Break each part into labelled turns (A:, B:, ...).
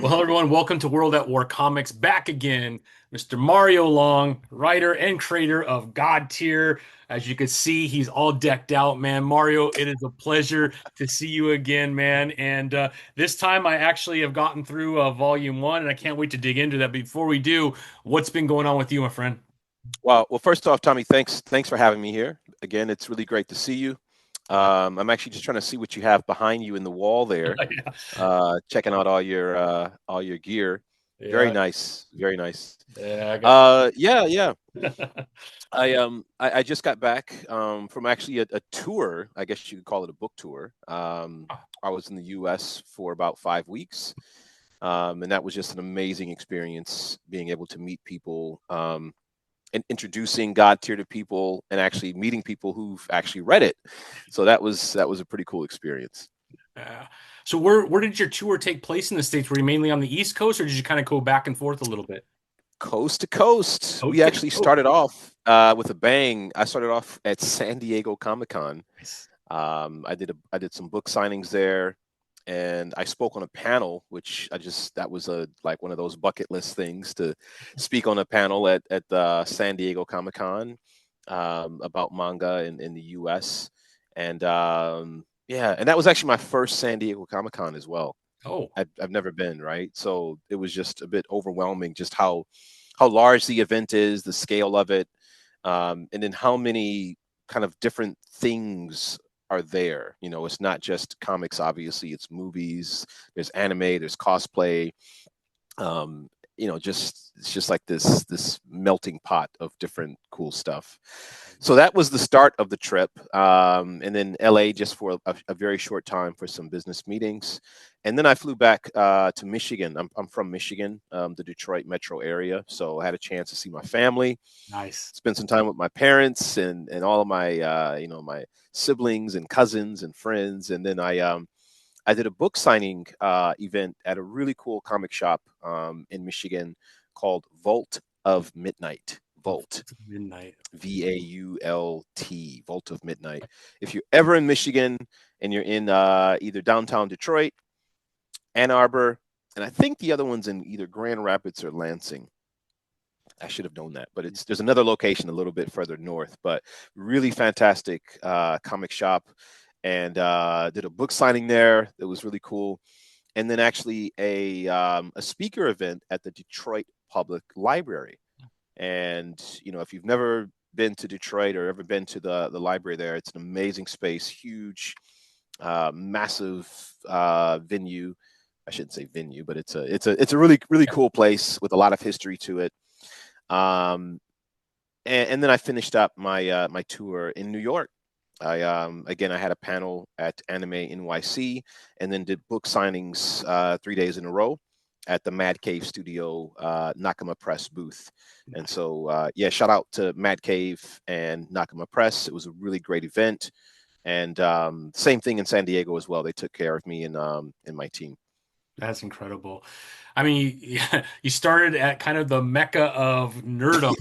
A: Well, everyone, welcome to World at War Comics. Back again, Mr. Mario Long, writer and creator of God Tier. As you can see, he's all decked out, man. Mario, it is a pleasure to see you again, man. And this time I actually have gotten through volume one, and I can't wait to dig into that. But before we do, what's been going on with you, my friend?
B: Well, first off, Tommy, thanks for having me here. Again, it's really great to see you. I'm actually just trying to see what you have behind you in the wall there.
A: Yeah.
B: Checking out all your gear. Very
A: Yeah,
B: nice, very nice.
A: yeah, I got.
B: Yeah. I just got back from actually a tour. I guess you could call it a book tour. I was in the U.S. for about 5 weeks, and that was just an amazing experience. Being able to meet people. And introducing God tier to people and actually meeting people who've actually read it. So that was a pretty cool experience.
A: Yeah. So where did your tour take place in the States? Were you mainly on the East Coast, or did you kind of go back and forth a little bit?
B: Coast to coast. We
A: Coast to
B: actually
A: coast.
B: started off with a bang. I started off at San Diego Comic Con.
A: Nice.
B: I did some book signings there, and I spoke on a panel, which that was a like one of those bucket list things to speak on a panel at the San Diego Comic Con about manga in the U.S. And yeah, and that was actually my first San Diego Comic Con as well.
A: Oh.
B: I've never been, right? So it was just a bit overwhelming, just how large the event is, the scale of it, and then how many kind of different things are there. You know, it's not just comics. Obviously, it's movies. There's anime. There's cosplay. Just it's just like this melting pot of different cool stuff. So that was the start of the trip, and then LA just for a very short time for some business meetings, and then I flew back to Michigan. I'm from Michigan, the Detroit metro area, so I had a chance to see my family,
A: Nice.
B: spend some time with my parents and all of my my siblings and cousins and friends, and then I did a book signing event at a really cool comic shop in Michigan called Vault of Midnight. Vault,
A: Midnight.
B: Vault, Vault of Midnight. If you're ever in Michigan and you're in either downtown Detroit, Ann Arbor, and I think the other one's in either Grand Rapids or Lansing. I should have known that, but there's another location a little bit further north. But really fantastic comic shop, and did a book signing there. That was really cool, and then actually a speaker event at the Detroit Public Library. And if you've never been to Detroit or ever been to the library there, it's an amazing space, huge, massive venue. I shouldn't say venue, but it's a really cool place with a lot of history to it. Um, and then I finished up my tour in New York. I had a panel at Anime NYC, and then did book signings 3 days in a row at the Mad Cave Studio Nakama Press booth. And so yeah, shout out to Mad Cave and Nakama Press. It was a really great event, and same thing in San Diego as well. They took care of me and my team.
A: That's incredible. I mean, you started at kind of the mecca of nerdom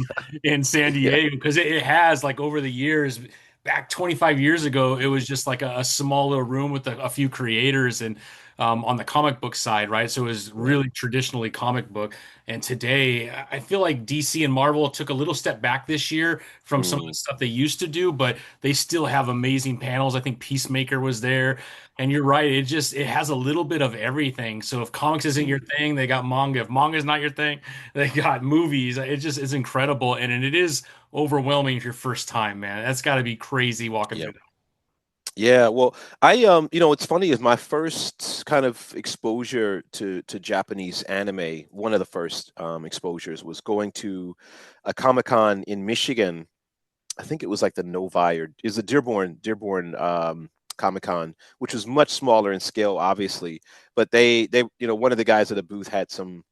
A: in San
B: Yeah.
A: Diego because it has like over the years, back 25 years ago, it was just like a small little room with a few creators and on the comic book side, right? So it was
B: Right.
A: really traditionally comic book. And today, I feel like DC and Marvel took a little step back this year from some of the
B: Mm,
A: stuff they used to do, but they still have amazing panels. I think Peacemaker was there. And you're right, it has a little bit of everything. So if comics isn't your
B: mm.
A: thing, they got manga. If manga is not your thing, they got movies. It just is incredible. And it is overwhelming if your first time, man. That's got to be crazy walking
B: Yeah.
A: through that.
B: Yeah, well, what's funny is my first kind of exposure to Japanese anime, one of the first exposures was going to a Comic-Con in Michigan. I think it was like the Novi or is the Dearborn Comic-Con, which was much smaller in scale, obviously. But they one of the guys at the booth had some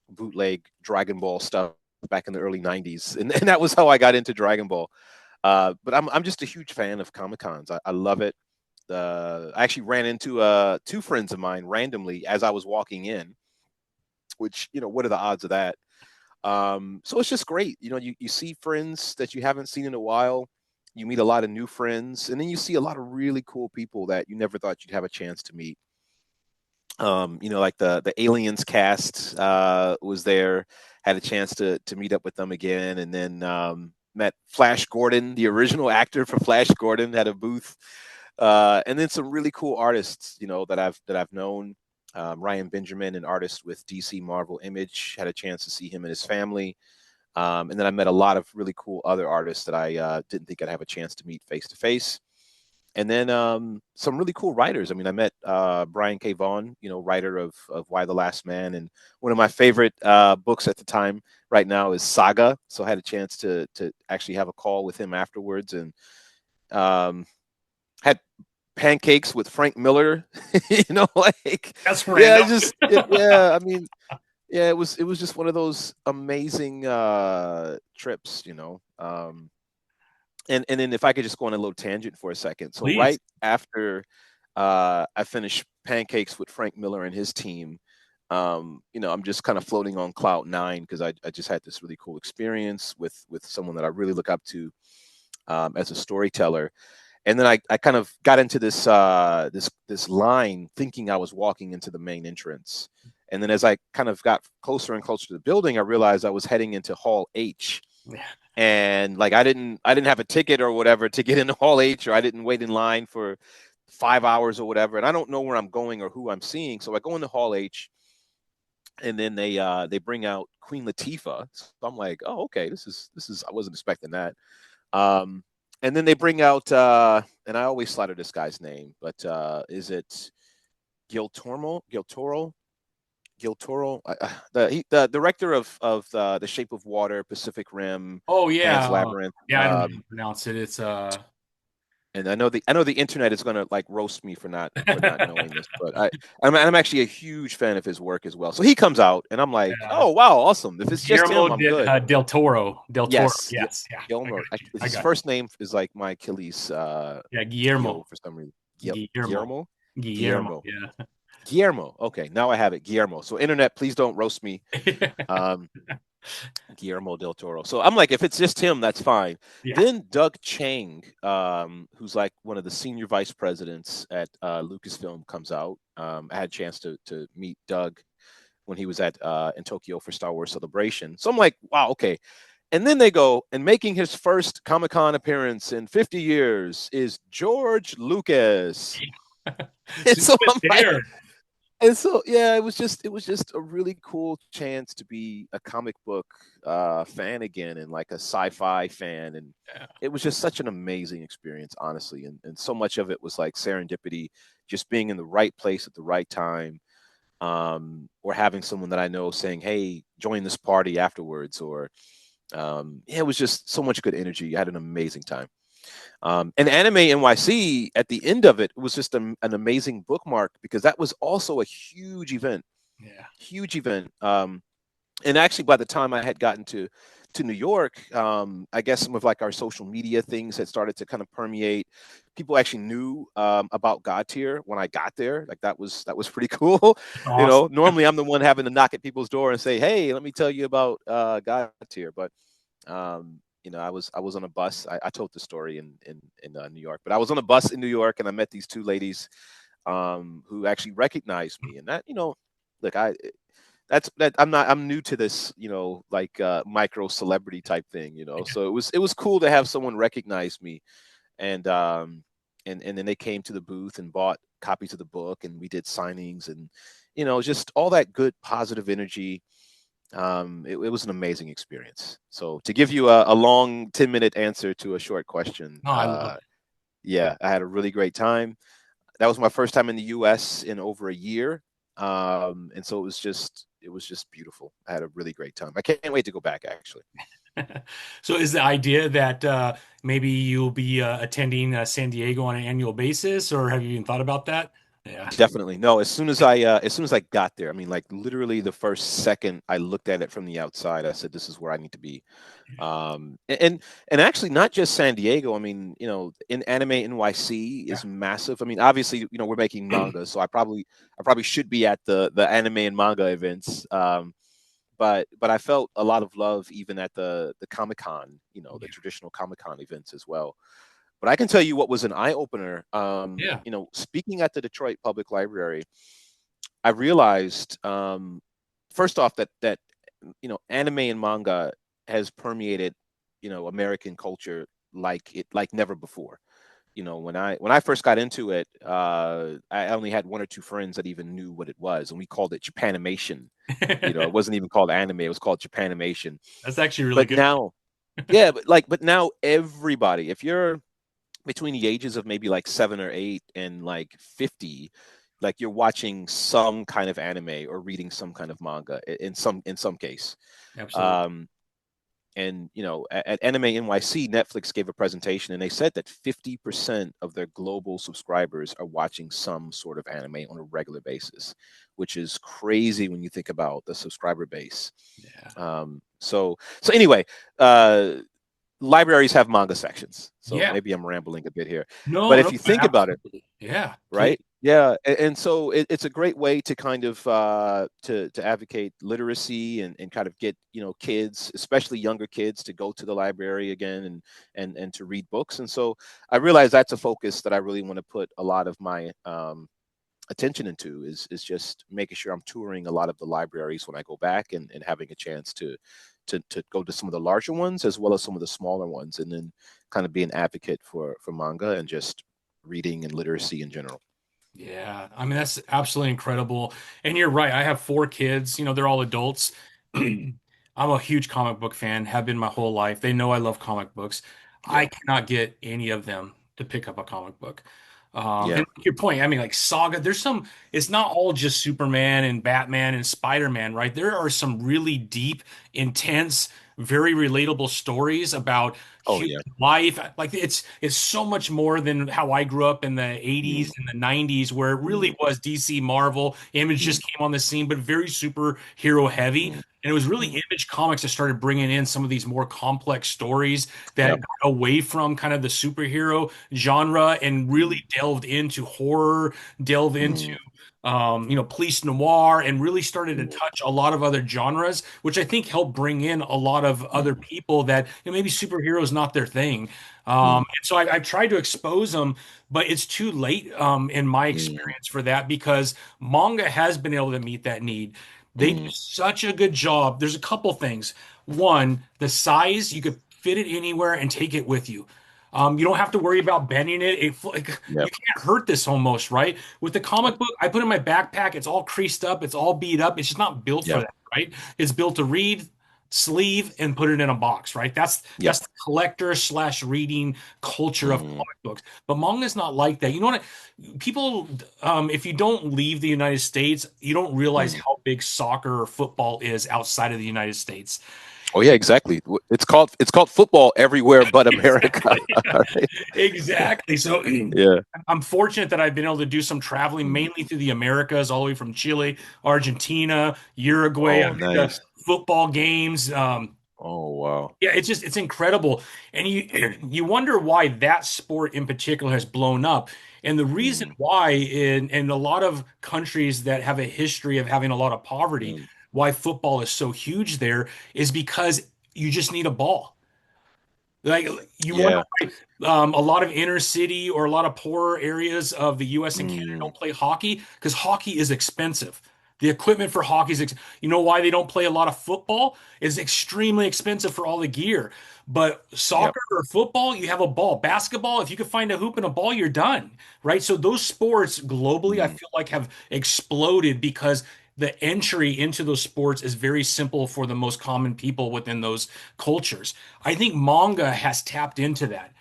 B: bootleg Dragon Ball stuff back in the early 90s. And that was how I got into Dragon Ball. But I'm just a huge fan of Comic Cons. I love it. I actually ran into two friends of mine randomly as I was walking in, which what are the odds of that? So it's just great. You see friends that you haven't seen in a while. You meet a lot of new friends, and then you see a lot of really cool people that you never thought you'd have a chance to meet. Like the Aliens cast was there. Had a chance to meet up with them again, and then met Flash Gordon, the original actor for Flash Gordon, had a booth, and then some really cool artists, that I've known. Ryan Benjamin, an artist with DC Marvel Image, had a chance to see him and his family. And then I met a lot of really cool other artists that I didn't think I'd have a chance to meet face to face. And then some really cool writers. I mean, I met Brian K. Vaughan, writer of Why the Last Man, and one of my favorite books at the time right now is Saga. So I had a chance to actually have a call with him afterwards, and um, had pancakes with Frank Miller. Like,
A: That's
B: yeah,
A: random.
B: yeah. I mean, yeah, it was just one of those amazing trips. And then if I could just go on a little tangent for a second. So
A: Please.
B: right after I finished pancakes with Frank Miller and his team, I'm just kind of floating on cloud nine because I just had this really cool experience with someone that I really look up to as a storyteller. And then I kind of got into this line thinking I was walking into the main entrance. And then as I kind of got closer and closer to the building, I realized I was heading into Hall H,
A: Yeah.
B: and like I didn't have a ticket or whatever to get into Hall H, or I didn't wait in line for 5 hours or whatever, and I don't know where I'm going or who I'm seeing. So I go into Hall H, and then they bring out Queen Latifah. So I'm like, oh, okay, this is I wasn't expecting that. um and then they bring out and I always slaughter this guy's name, but is it Gil Toro, the director of the Shape of Water, Pacific Rim,
A: Oh
B: Pan's
A: yeah.
B: Labyrinth.
A: Yeah, I don't know how to pronounce it. It's
B: And I know the internet is gonna like roast me for not knowing this, but I'm actually a huge fan of his work as well. So he comes out, and I'm like,
A: yeah.
B: oh wow, awesome! If it's just
A: Guillermo
B: him, I'm good.
A: del Toro. Del Toro.
B: Yes, yeah,
A: Yes. Yeah. I got
B: Gilmer.
A: you. I
B: His
A: got you.
B: first name is like my Achilles
A: Yeah,
B: heel
A: Guillermo.
B: for some reason.
A: Guillermo.
B: Guillermo,
A: Guillermo.
B: Guillermo,
A: Yeah.
B: Guillermo. Okay, now I have it, Guillermo. So internet, please don't roast me. Um, Guillermo del Toro. So I'm like, if it's just him, that's fine.
A: Yeah.
B: Then Doug Chang, who's like one of the senior vice presidents at Lucasfilm, comes out. I had a chance to meet Doug when he was at in Tokyo for Star Wars Celebration. So I'm like, wow, okay. And then they go, and making his first Comic Con appearance in 50 years is George Lucas. And
A: So you
B: so
A: went
B: I'm like,
A: there.
B: and so yeah, it was just a really cool chance to be a comic book fan again, and like a sci-fi fan, and
A: Yeah.
B: it was just such an amazing experience, honestly. And so much of it was like serendipity, just being in the right place at the right time, or having someone that I know saying, "Hey, join this party afterwards," or yeah, it was just so much good energy. I had an amazing time. And Anime NYC at the end of it was just an amazing bookmark because that was also a huge event,
A: Yeah.
B: huge event. And actually, by the time I had gotten to New York, I guess some of like our social media things had started to kind of permeate. People actually knew about God Tier when I got there. Like that was pretty cool.
A: Awesome.
B: Normally I'm the one having to knock at people's door and say, "Hey, let me tell you about God Tier," but I was on a bus. I told the story in New York, but I was on a bus in New York, and I met these two ladies who actually recognized me, and that look, I'm new to this, like micro celebrity type thing, so it was cool to have someone recognize me, and and then they came to the booth and bought copies of the book, and we did signings, and just all that good positive energy. It was an amazing experience. So to give you a long 10-minute answer to a short question,
A: No, I love it.
B: yeah, I had a really great time. That was my first time in the U.S. in over a year, and so it was just beautiful. I had a really great time. I can't wait to go back. Actually,
A: So is the idea that maybe you'll be attending San Diego on an annual basis, or have you even thought about that? Yeah.
B: definitely no. As soon as I got there, I mean, like literally the first second I looked at it from the outside, I said, "This is where I need to be." And actually not just San Diego. I mean, in Anime NYC
A: Yeah.
B: is massive. I mean, obviously, we're making manga, so I probably should be at the anime and manga events. But I felt a lot of love even at the Comic Con, the
A: Yeah.
B: traditional Comic Con events as well. But I can tell you what was an eye opener.
A: Yeah.
B: Speaking at the Detroit Public Library, I realized, first off, that anime and manga has permeated American culture like never before. When I first got into it, I only had one or two friends that even knew what it was, and we called it Japanimation. It wasn't even called anime; it was called Japanimation.
A: That's actually really
B: But
A: good.
B: now, yeah, but now everybody, if you're between the ages of maybe like 7 or 8 and like 50, like you're watching some kind of anime or reading some kind of manga in some case.
A: Absolutely.
B: Um, and at Anime NYC, Netflix gave a presentation and they said that 50% of their global subscribers are watching some sort of anime on a regular basis, which is crazy when you think about the subscriber base.
A: Yeah.
B: So anyway, uh, libraries have manga sections. So
A: Yeah.
B: maybe I'm rambling a bit here, but
A: No,
B: if
A: no,
B: you think about it,
A: absolutely. Yeah. Please.
B: right? Yeah, and so it's a great way to kind of to advocate literacy and kind of get kids, especially younger kids, to go to the library again and to read books. And so I realize that's a focus that I really want to put a lot of my attention into is just making sure I'm touring a lot of the libraries when I go back and having a chance to go to some of the larger ones as well as some of the smaller ones, and then kind of be an advocate for manga and just reading and literacy in general.
A: Yeah, I mean that's absolutely incredible. And you're right. I have four kids. They're all adults. I'm a huge comic book fan, have been my whole life. They know I love comic books. I
B: Yeah,
A: cannot get any of them to pick up a comic book.
B: yeah.
A: And your point, I mean, like Saga, it's not all just Superman and Batman and Spider-Man, right? There are some really deep, intense, very relatable stories about
B: Oh
A: human
B: yeah.
A: life. Like it's so much more than how I grew up in the
B: Mm,
A: 80s and the 90s, where it
B: mm,
A: really was DC, Marvel. Image
B: mm,
A: just came on the scene, but very superhero heavy.
B: mm,
A: And it was really
B: mm.
A: Image Comics that started bringing in some of these more complex stories that
B: Yep.
A: got away from kind of the superhero genre and really
B: Mm,
A: delved into horror, delved into
B: mm,
A: police noir, and really started to
B: mm,
A: touch a lot of other genres, which I think helped bring in a lot of other
B: mm,
A: people that maybe superheroes not their thing.
B: mm,
A: And so I've tried to expose them, but it's too late in my
B: mm,
A: experience for that because manga has been able to meet that need. They do
B: mm.
A: such a good job. There's a couple things. One, the size, you could fit it anywhere and take it with you. You don't have to worry about bending it. Like, you
B: Yep.
A: can't hurt this almost, right? With the
B: Yep.
A: comic book, I put it in my backpack. It's all creased up. It's all beat up. It's just not built for
B: Yep.
A: that, right? It's built to read, sleeve, and put it in a box, right? That's
B: Yep.
A: that's the collector slash reading culture of
B: Mm,
A: comic books. But manga is not like that. You know what? People, if you don't leave the United States, you don't realize
B: mm.
A: how big soccer or football is outside of the United States.
B: Oh yeah, exactly. It's called football everywhere but America.
A: Exactly.
B: Right?
A: Exactly. So
B: Yeah.
A: I'm fortunate that I've been able to do some traveling
B: Mm.
A: mainly through the Americas, all the way from Chile, Argentina, Uruguay.
B: Oh,
A: I've been to
B: nice.
A: football games.
B: Oh wow.
A: Yeah, it's incredible. And you wonder why that sport in particular has blown up. And the reason
B: Mm,
A: why in a lot of countries that have a history of having a lot of poverty,
B: mm.
A: why football is so huge there is because you just need a ball. Like you wonder
B: Yeah.
A: why a lot of inner city or a lot of poorer areas of the U.S. and Canada
B: Mm,
A: don't play hockey because hockey is expensive. The equipment for hockey is, you know why they don't play a lot of football? Is extremely expensive for all the gear. But
B: yep.
A: soccer or football, you have a ball. Basketball, if you can find a hoop and a ball, you're done, right? So those sports globally, I
B: Mm,
A: feel like have exploded because the entry into those sports is very simple for the most common people within those cultures. I think manga has tapped into that.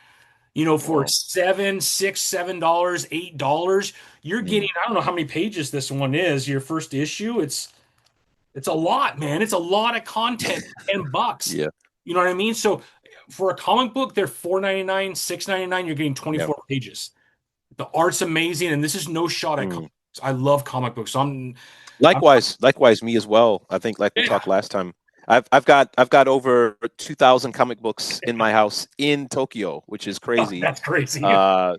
A: For
B: wow.
A: $7, $8, you're getting,
B: Mm,
A: I don't know how many pages this one is, your first issue. It's a lot, man. It's a lot of content, 10 bucks.
B: yeah.
A: You know what I mean? So for a comic book, they're 4.99, 6.99, you're getting
B: Yep.
A: 24 pages. The art's amazing, and this is no shot at comic
B: Mm.
A: books. I love comic books. So I'm
B: Likewise, me as well. I think like we
A: yeah,
B: talked last time. I've got over 2,000 comic books in my house in Tokyo, which is crazy.
A: that's crazy.
B: Uh,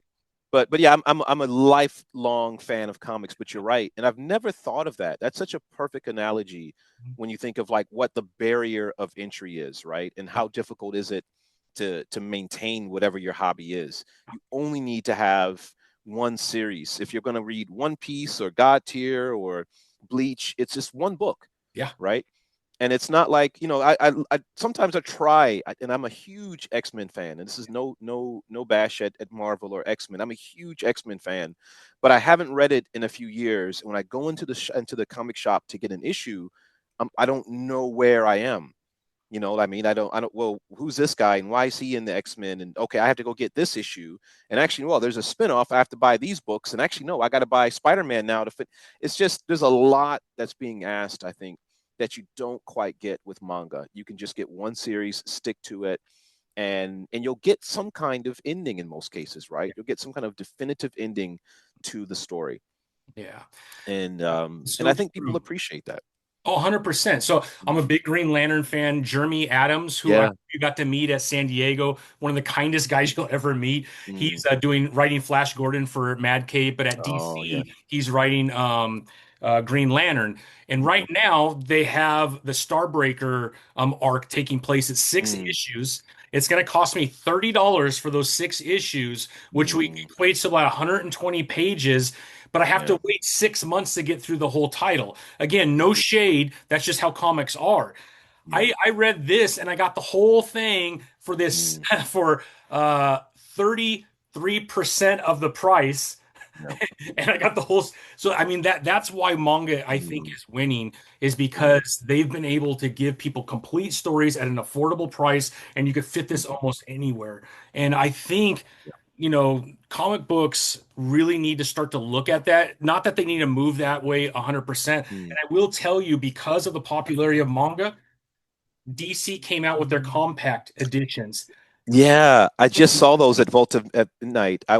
B: but yeah, I'm a lifelong fan of comics. But you're right, and I've never thought of that. That's such a perfect analogy when you think of like what the barrier of entry is, right? And how difficult is it to maintain whatever your hobby is. You only need to have one series. If you're going to read One Piece or God Tier or Bleach. It's just one book,
A: Yeah.
B: right? And it's not like, I sometimes I try, and I'm a huge X-Men fan, and this is no bash at Marvel or X-Men. I'm a huge X-Men fan, but I haven't read it in a few years. When I go into into the comic shop to get an issue, I don't know where I am. You know what I mean? I don't, well, who's this guy and why is he in the X-Men? And okay, I have to go get this issue. And actually, well, there's a spinoff. I have to buy these books. And actually, no, I got to buy Spider-Man now to fit. It's just, there's a lot that's being asked, I think, that you don't quite get with manga. You can just get one series, stick to it, and you'll get some kind of ending in most cases, right? You'll get some kind of definitive ending to the story.
A: Yeah.
B: And I
A: So
B: think people
A: true.
B: appreciate that.
A: Oh, 100%. So I'm a big Green Lantern fan. Jeremy Adams, who
B: Yeah.
A: you got to meet at San Diego, one of the kindest guys you'll ever meet.
B: Mm.
A: He's writing Flash Gordon for Mad Cape, but at
B: Oh, yeah.
A: DC, he's writing Green Lantern. And right
B: Mhm.
A: now, they have the Starbreaker arc taking place at six
B: Mm.
A: issues. It's going to cost me $30 for those six issues, which we
B: Mm.
A: equates to about 120 pages. But I have
B: Yeah.
A: to wait 6 months to get through the whole title. Again, no
B: Mm.
A: shade. That's just how comics are.
B: Yeah.
A: I read this and I got the whole thing for this
B: Mm.
A: for 33% of the price.
B: Yeah.
A: And I got the whole so I mean that's why manga I think
B: Mm.
A: is winning is
B: Mm.
A: because they've been able to give people complete stories at an affordable price and you could fit this
B: Mhm.
A: almost anywhere. And I think comic books really need to start to look at that. Not that they need to move that way 100%.
B: Mm.
A: And I will tell you, because of the popularity of manga, DC came out with their compact editions.
B: Yeah, I just saw those at Volta at night. I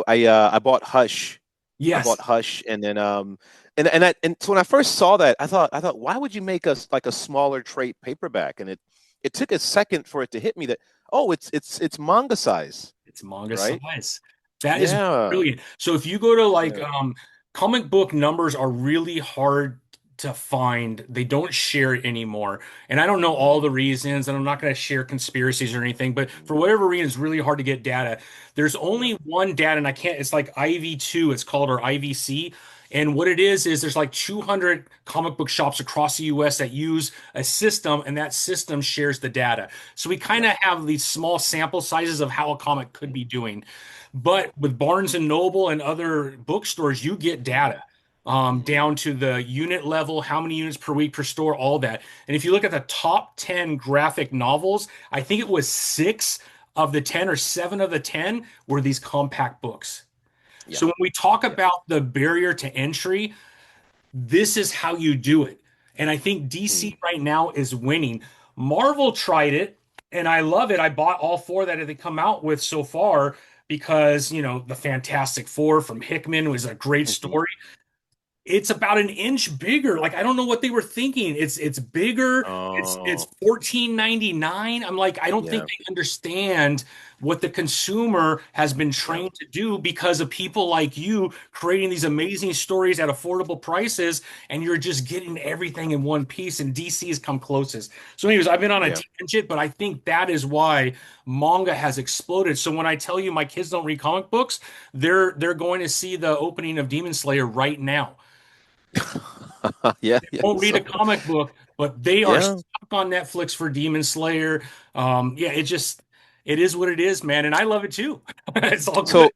B: bought Hush. I bought
A: Yes,
B: Hush, and then and so when I first saw that, I thought, why would you make us like a smaller trade paperback? And it took a second for it to hit me that, oh, it's manga size,
A: it's manga
B: right?
A: size. That is
B: Yeah.
A: brilliant. So if you go to like
B: Yeah.
A: comic book numbers are really hard to find. They don't share it anymore. And I don't know
B: Mhm.
A: all the reasons, and I'm not going to share conspiracies or anything, but
B: Mhm.
A: for whatever reason, it's really hard to get data. There's
B: Yeah.
A: only one data, and I can't, it's like IV2, it's called, or IVC. And what it is there's like 200 comic book shops across the US that use a system, and that system shares the data. So we kind
B: Yeah.
A: of have these small sample sizes of how a comic could be doing. But with Barnes and Noble and other bookstores, you get
B: Mhm.
A: data
B: Mhm.
A: down to the unit level, how many units per week per store, all that. And if you look at the top 10 graphic novels, I think it was six of the 10 or seven of the 10 were these compact books.
B: Yeah.
A: So when we talk
B: Yeah.
A: about the barrier to entry, this is how you do it. And I think DC
B: Mm.
A: right now is winning. Marvel tried it, and I love it. I bought all four that they come out with so far because, the Fantastic Four from Hickman was a great
B: Mhm.
A: story. It's about an inch bigger. Like I don't know what they were thinking. It's bigger. It's
B: Oh,
A: 14.99. I'm like, I don't think
B: yeah.
A: they understand what the consumer has been
B: Yeah.
A: trained to do because of people like you creating these amazing stories at affordable prices, and you're just getting everything in one piece. And DC has come closest. So, anyways, I've been on a
B: Yeah.
A: tangent, but I think that is why manga has exploded. So when I tell you my kids don't read comic books, they're going to see the opening of Demon Slayer right now.
B: Yeah. Yeah.
A: Won't read
B: So
A: a comic book, but they are
B: yeah.
A: stuck on Netflix for Demon Slayer. Yeah, it is what it is, man, and I love it too. It's all good.
B: So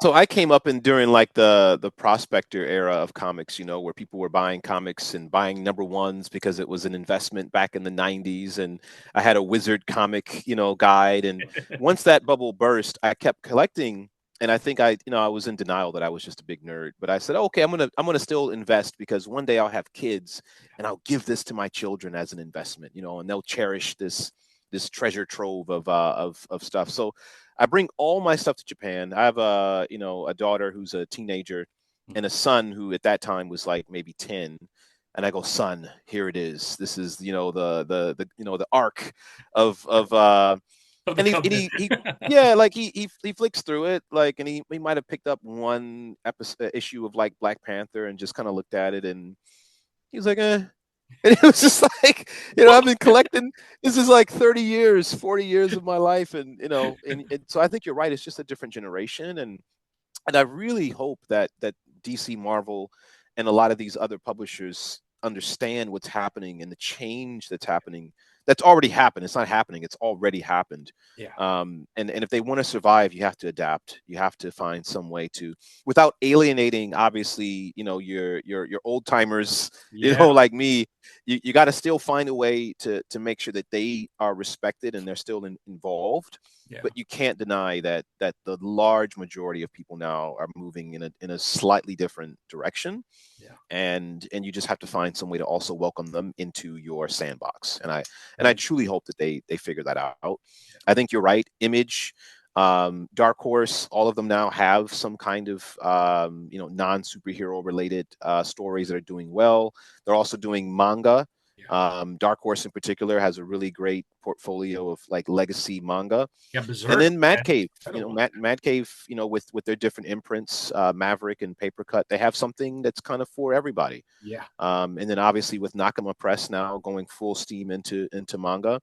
B: So I came up in during like the prospector era of comics, where people were buying comics and buying number ones because it was an investment back in the 90s. And I had a wizard comic, guide. And once that bubble burst, I kept collecting. And I think I was in denial that I was just a big nerd. But I said, okay, I'm gonna still invest because one day I'll have kids and I'll give this to my children as an investment, and they'll cherish this treasure trove of stuff. So I bring all my stuff to Japan. I have a daughter who's a teenager and a son who at that time was like maybe 10. And I go, son, here it is. This is, the arc of
A: Of the
B: and
A: covenant.
B: he yeah, like he flicks through it, like, and he might have picked up one issue of like Black Panther and just kind of looked at it, and he was like, eh. And it was just like, I've been collecting. This is like 30 years, 40 years of my life, and and so I think you're right. It's just a different generation, and I really hope that DC, Marvel, and a lot of these other publishers understand what's happening and the change that's happening, that's already happened. It's not happening, it's already happened.
A: Yeah.
B: And if they want to survive, you have to adapt. You have to find some way to, without alienating, obviously, your old timers,
A: Yeah.
B: like me. You got to still find a way to make sure that they are respected and they're still involved.
A: Yeah.
B: But you can't deny that the large majority of people now are moving in a slightly different direction,
A: Yeah.
B: and you just have to find some way to also welcome them into your sandbox. And I
A: Right.
B: truly hope that they figure that out.
A: Yeah.
B: I think you're right. Image, Dark Horse, all of them now have some kind of non superhero related stories that are doing well. They're also doing manga.
A: Yeah.
B: Dark Horse in particular has a really great portfolio of like legacy manga.
A: Yeah.
B: And
A: Berserk.
B: then Mad
A: Man.
B: Cave,
A: Incredible.
B: Mad Cave, with their different imprints, Maverick and Papercut, they have something that's kind of for everybody.
A: Yeah.
B: And then obviously with Nakama Press now going full steam into manga,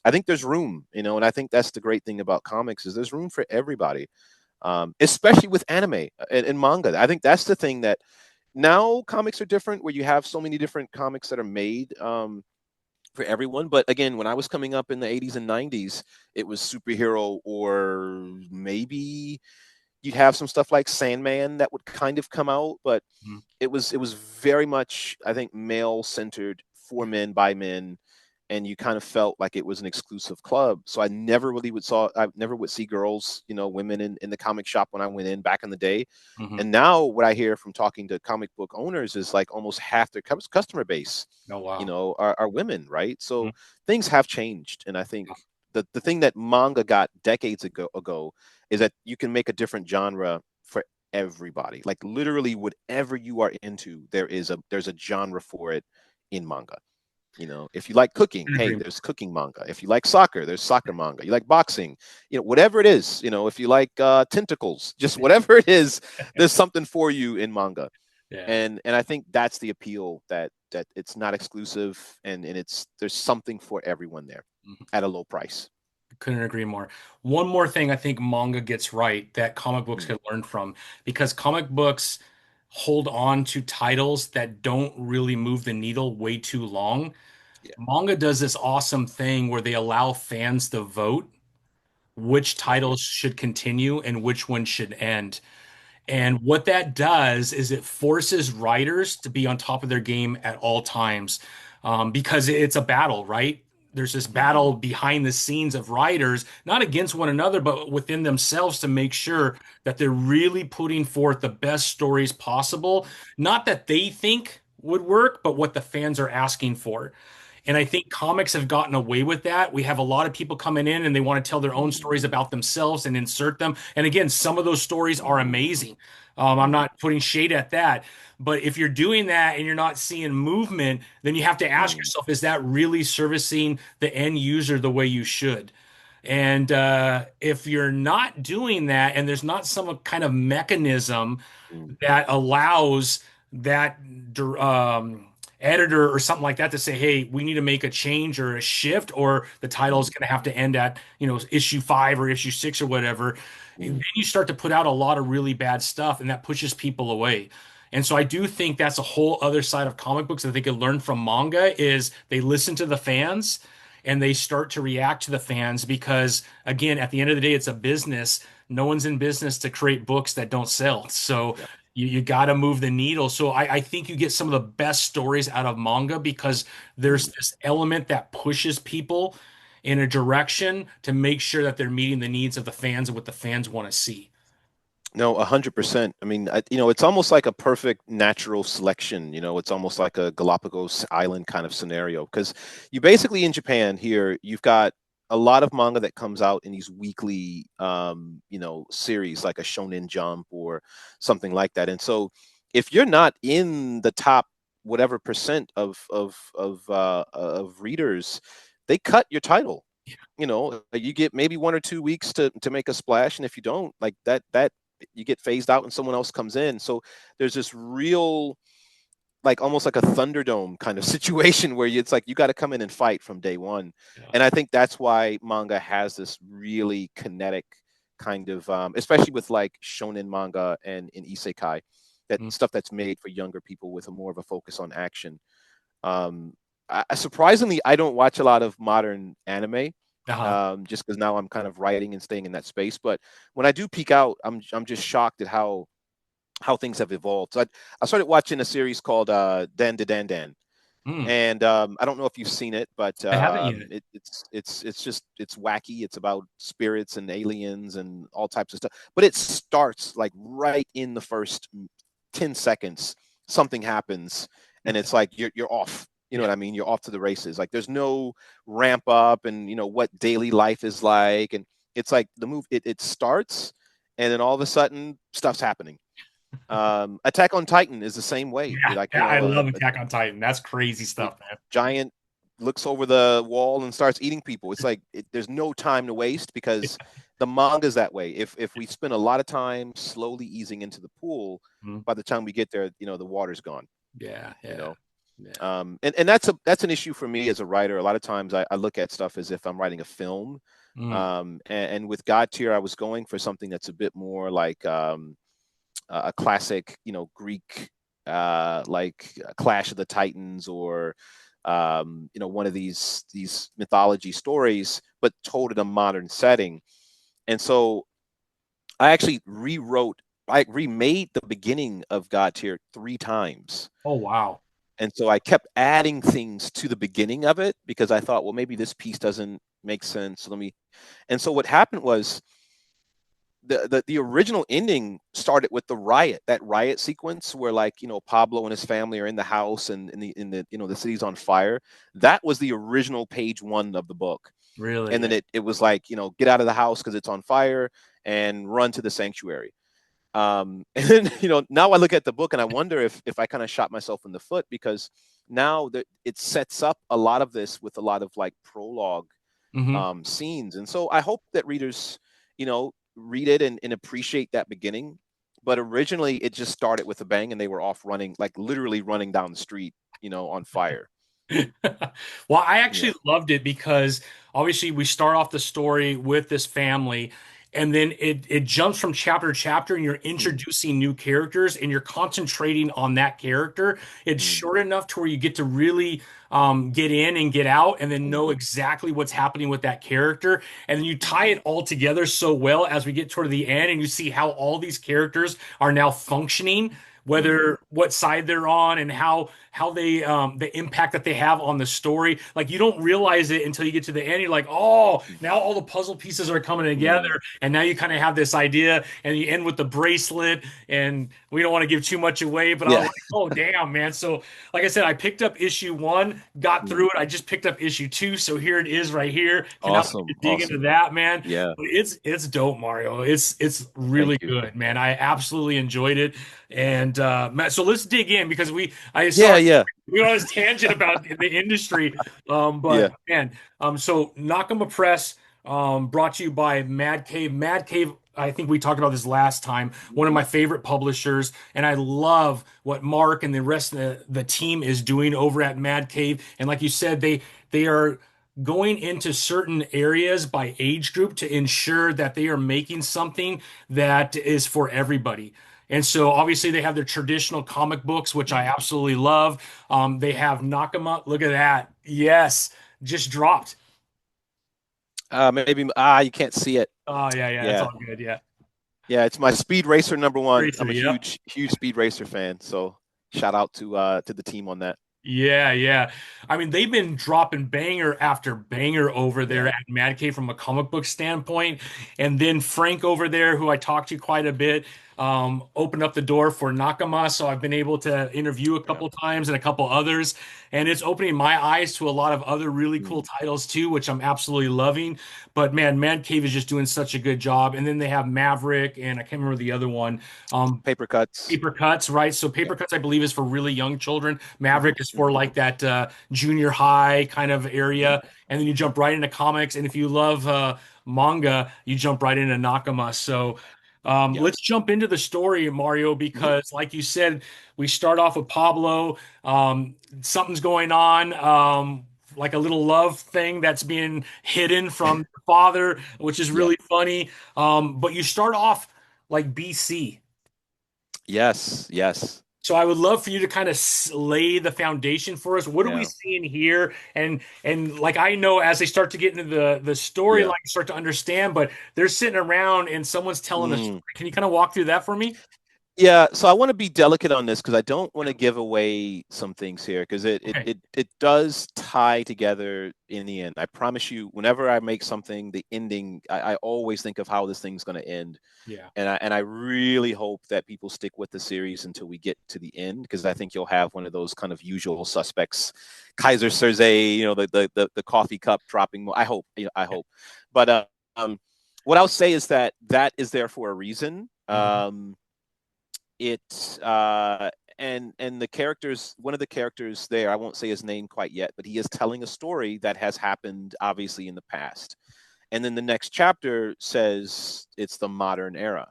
B: I think there's room, and I think that's the great thing about comics is there's room for everybody, especially with anime and manga. I think that's the thing that now comics are different, where you have so many different comics that are made. For everyone. But again, when I was coming up in the 80s and 90s, it was superhero, or maybe you'd have some stuff like Sandman that would kind of come out, but
A: Mhm.
B: it was very much, I think, male centered, for
A: Yeah.
B: men by men, and you kind of felt like it was an exclusive club. So I never would see girls, women in the comic shop when I went in back in the day.
A: Mhm.
B: And now what I hear from talking to comic book owners is like almost half their customer base,
A: Oh wow.
B: are women, right?
A: Mhm.
B: So things have changed, and I think the thing that manga got decades ago is that you can make a different genre for everybody. Like literally, whatever you are into, there's a genre for it in manga. If you like cooking,
A: Couldn't
B: hey,
A: agree
B: there's cooking manga. If you like soccer, there's soccer manga. You like boxing, whatever it is. If you like tentacles, just whatever it is, there's something for you in manga.
A: more. Yeah.
B: And I think that's the appeal, that it's not exclusive, and there's something for everyone there
A: Mhm.
B: at a low price.
A: Couldn't agree more. One more thing I think manga gets right that comic books
B: Mm,
A: can learn from, because comic books hold on to titles that don't really move the needle way too long.
B: yeah.
A: Manga does this awesome thing where they allow fans to vote which
B: Right.
A: titles should continue and which ones should end.
B: Right.
A: And what that does is it forces writers to be on top of their game at all times, because it's a battle, right? There's this
B: Hmm.
A: battle behind the scenes of writers, not against one another, but within themselves to make sure that they're really putting forth the best stories possible. Not that they think would work, but what the fans are asking for. And I think comics have gotten away with that. We have a lot of people coming in and they want to tell their own stories
B: Hmm.
A: about themselves and insert them. And again, some of those stories are amazing. I'm
B: Hmm.
A: not putting shade at that. But if you're doing that and you're not seeing movement, then you have to ask
B: Hmm.
A: yourself, is that really servicing the end user the way you should? And if you're not doing that and there's not some kind of mechanism
B: Hmm.
A: that allows that um, editor or something like that to say, "Hey, we need to make a change or a shift, or the title is
B: Hmm.
A: going to have to end at issue 5 or issue 6 or whatever." And
B: Hmm.
A: then you start to put out a lot of really bad stuff, and that pushes people away. And so I do think that's a whole other side of comic books that they could learn from manga is they listen to the fans and they start to react to the fans because again, at the end of the day, it's a business. No one's in business to create books that don't sell. So
B: Yeah.
A: you got to move the needle. So I think you get some of the best stories out of manga because there's
B: Hmm.
A: this element that pushes people in a direction to make sure that they're meeting the needs of the fans and what the fans want to see.
B: No, 100%. I mean, it's almost like a perfect natural selection. It's almost like a Galapagos Island kind of scenario, because you basically in Japan here, you've got a lot of manga that comes out in these weekly, series like a Shonen Jump or something like that. And so, if you're not in the top whatever percent of readers, they cut your title. You get maybe 1 or 2 weeks to make a splash, and if you don't, like that you get phased out and someone else comes in. So there's this real, like almost like a Thunderdome kind of situation where it's like you got to come in and fight from day one.
A: Yeah.
B: And I think that's why manga has this really kinetic kind of, especially with like shonen manga and in isekai, that
A: Mm.
B: stuff that's made for younger people with a more of a focus on action. Um, Surprisingly, I don't watch a lot of modern anime,
A: Uh-huh.
B: just because now I'm kind of writing and staying in that space. But when I do peek out, I'm just shocked at how things have evolved. So I started watching a series called Dan Da Dan Dan,
A: Mm.
B: and I don't know if you've seen it, but
A: I haven't yet.
B: it's just it's wacky. It's about spirits and aliens and all types of stuff. But it starts like right in the first 10 seconds, something happens, and
A: Okay.
B: it's like you're off. You know
A: Yeah.
B: what I mean? You're off to the races. Like there's no ramp up, and what daily life is like, and it's like the move. It starts, and then all of a sudden stuff's happening. Attack on Titan is the same way.
A: Yeah.
B: Like
A: Yeah, I love Attack on Titan. That's crazy stuff, man.
B: giant looks over the wall and starts eating people. It's like there's no time to waste because the manga's that way. If we spend a lot of time slowly easing into the pool,
A: Mhm.
B: by the time we get there, the water's gone.
A: Yeah,
B: You
A: yeah,
B: know,
A: yeah.
B: and that's an issue for me as a writer. A lot of times I look at stuff as if I'm writing a film.
A: Mm.
B: And with God Tier, I was going for something that's a bit more like a classic, Greek, like Clash of the Titans, or one of these mythology stories, but told in a modern setting. And so I remade the beginning of God Tier 3 times.
A: Oh, wow.
B: And so I kept adding things to the beginning of it because I thought, well, maybe this piece doesn't make sense. So let me. And so what happened was the original ending started with that riot sequence where, like, Pablo and his family are in the house, and in the the city's on fire. That was the original page one of the book.
A: Really?
B: And then
A: Yeah.
B: it was like, get out of the house because it's on fire and run to the sanctuary. And then, now I look at the book and I wonder if I kind of shot myself in the foot, because now that it sets up a lot of this with a lot of like prologue
A: Hmm.
B: scenes. And so I hope that readers, read it and appreciate that beginning. But originally, it just started with a bang, and they were off running, like literally running down the street, on fire.
A: Well, I
B: Yeah.
A: actually loved it because obviously we start off the story with this family, and then it jumps from chapter to chapter, and you're
B: Mm,
A: introducing new characters, and you're concentrating on that character. It's
B: mm,
A: short enough to where you get to really get in and get out, and then know
B: mm,
A: exactly what's happening with that character, and then you tie
B: mm,
A: it all together so well as we get toward the end, and you see how all these characters are now functioning,
B: mm,
A: whether what side they're on, and how they the impact that they have on the story. Like you don't realize it until you get to the end. You're like, oh, now all the puzzle pieces are coming together,
B: mm.
A: and now you kind of have this idea, and you end with the bracelet. And we don't want to give too much away, but I was
B: Yeah.
A: like, oh damn, man. So like I said, I picked up issue one, got through
B: Mm.
A: it. I just picked up issue two, so here it is right here. Cannot wait to
B: Awesome.
A: dig into
B: Awesome.
A: that, man.
B: Yeah.
A: But it's dope, Mario. It's really
B: Thank you.
A: good, man. I absolutely enjoyed it. And Matt, so let's dig in because I
B: Yeah.
A: sorry,
B: Yeah.
A: we were on this tangent about the industry.
B: Yeah.
A: But man, so Nakama Press, brought to you by Mad Cave. Mad Cave, I think we talked about this last time. One of my favorite publishers, and I love what Mark and the rest of the team is doing over at Mad Cave. And like you said, they are going into certain areas by age group to ensure that they are making something that is for everybody. And so obviously they have their traditional comic books, which I
B: Mm.
A: absolutely love. They have Nakama. Look at that. Yes, just dropped.
B: Maybe you can't see it.
A: Oh yeah, yeah, it's
B: Yeah.
A: all good. Yeah.
B: Yeah, it's my Speed Racer #1.
A: Racer,
B: I'm a
A: yep.
B: huge Speed Racer fan. So shout out to the team on that.
A: Yeah, yeah. I mean, they've been dropping banger after banger over there
B: Yeah.
A: at Mad Cave from a comic book standpoint. And then Frank over there, who I talked to quite a bit, opened up the door for Nakama. So I've been able to interview a
B: Yeah.
A: couple times and a couple others. And it's opening my eyes to a lot of other really cool
B: Mm.
A: titles too, which I'm absolutely loving. But man, Mad Cave is just doing such a good job. And then they have Maverick, and I can't remember the other one.
B: Paper cuts.
A: Paper Cuts, right? So
B: Yeah.
A: Paper Cuts, I believe, is for really young children.
B: Hmm.
A: Maverick is for
B: Hmm.
A: like that junior high kind of
B: Hmm.
A: area, and then you jump right into comics. And if you love manga, you jump right into Nakama. So
B: Yeah.
A: let's jump into the story, Mario,
B: Hmm.
A: because like you said, we start off with Pablo. Something's going on. Like a little love thing that's being hidden from the father, which is
B: Yeah.
A: really funny. But you start off like BC.
B: Yes. Yes.
A: So I would love for you to kind of lay the foundation for us. What are we
B: Yeah.
A: seeing here? And like I know as they start to get into the storyline,
B: Yeah.
A: start to understand, but they're sitting around and someone's telling a story.
B: Mm.
A: Can you kind of walk through that for me?
B: Yeah, so I want to be delicate on this because I don't want to give away some things here because
A: Okay.
B: it does tie together in the end. I promise you, whenever I make something, the ending, I always think of how this thing's going to end.
A: Yeah.
B: And I really hope that people stick with the series until we get to the end because I think you'll have one of those kind of usual suspects, Kaiser Soze, the coffee cup dropping. I hope, I hope. But what I'll say is that that is there for a reason.
A: Mhm.
B: It and the characters, one of the characters there, I won't say his name quite yet, but he is telling a story that has happened obviously in the past. And then the next chapter says it's the modern era,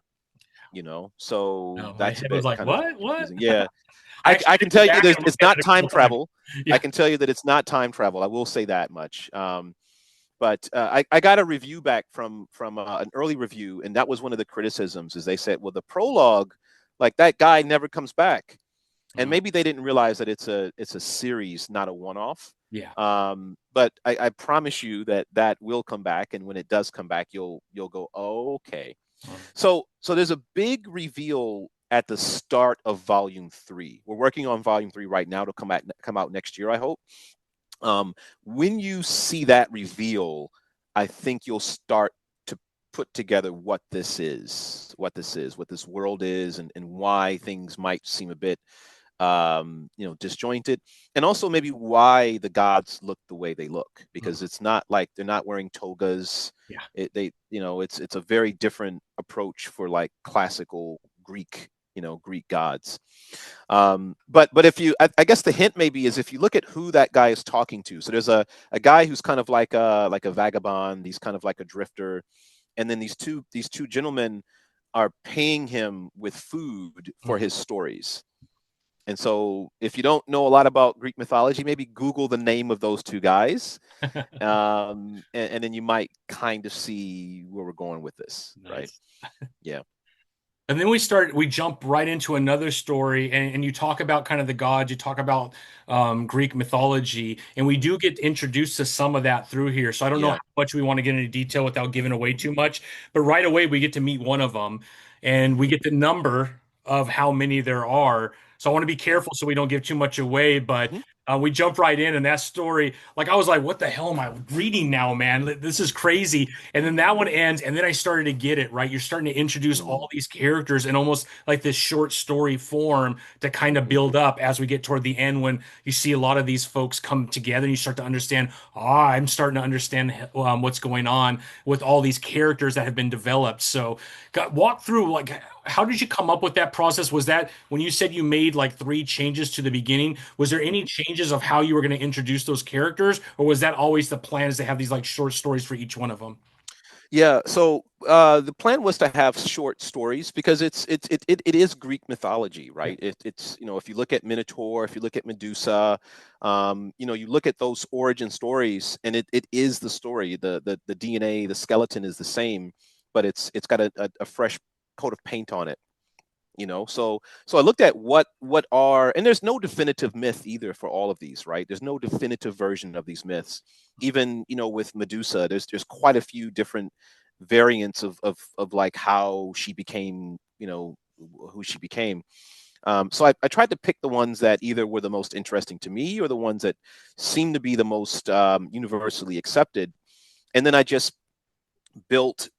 B: so
A: No, my
B: that's a
A: head was
B: bit
A: like,
B: kind of
A: what? What?
B: confusing. Yeah,
A: I
B: I
A: actually
B: can
A: didn't go
B: tell you
A: back
B: there's
A: and look
B: it's
A: at
B: not
A: it a
B: time
A: couple times.
B: travel. I
A: Yeah.
B: can tell you that it's not time travel. I will say that much. But I got a review back from an early review, and that was one of the criticisms. Is they said, well, the prologue, like that guy never comes back, and
A: Mm,
B: maybe they didn't realize that it's a series, not a one-off.
A: yeah.
B: But I promise you that that will come back, and when it does come back, you'll go, oh, okay.
A: Mm,
B: So there's a big reveal at the start of Volume 3. We're working on Volume 3 right now to come out next year, I hope. When you see that reveal, I think you'll start to put together what this world is, and why things might seem a bit disjointed, and also maybe why the gods look the way they look,
A: mm,
B: because it's not like they're not wearing togas.
A: yeah.
B: It's a very different approach for like classical Greek gods. But if I guess the hint maybe is if you look at who that guy is talking to. So there's a guy who's kind of like a vagabond. He's kind of like a drifter, and then these two gentlemen are paying him with food for
A: Mm.
B: his stories. And so, if you don't know a lot about Greek mythology, maybe Google the name of those two guys, and then you might kind of see where we're going with this, right?
A: Nice.
B: Yeah.
A: And then we jump right into another story, and you talk about kind of the gods, you talk about Greek mythology, and we do get introduced to some of that through here. So I don't know how
B: Yeah.
A: much we want to get into detail without giving away
B: Mhm.
A: too much, but right away we get to meet one of them, and we get the number of how many there are. So I want to be careful so we don't give too much away, but
B: Mhm.
A: we jump right in, and that story, like I was like, what the hell am I reading now, man? This is crazy. And then that one ends, and then I started to get it, right? You're starting to introduce
B: Mhm.
A: all these characters in almost like this short story form to kind of
B: Mhm.
A: build up as we get toward the end when you see a lot of these folks come together and you start to understand, I'm starting to understand what's going on with all these characters that have been developed. So, walk through like how did you come up with that process? Was that when you said you made like three changes to the beginning? Was there any
B: Mhm.
A: changes of how you were going to introduce those characters, or was that always the plan is to have these like short stories for each one of them?
B: Yeah, so the plan was to have short stories because it is Greek mythology,
A: Yeah.
B: right? It's if you look at Minotaur, if you look at Medusa, you look at those origin stories, and it is the story. The DNA, the skeleton is the same, but it's got a fresh coat of paint on it. So I looked at what are, and there's no definitive myth either for all of these, right? There's no definitive version of these myths. Even with Medusa, there's quite a few different variants of like how she became, who she became. So I tried to pick the ones that either were the most interesting to me or the ones that seemed to be the most universally accepted, and then I just built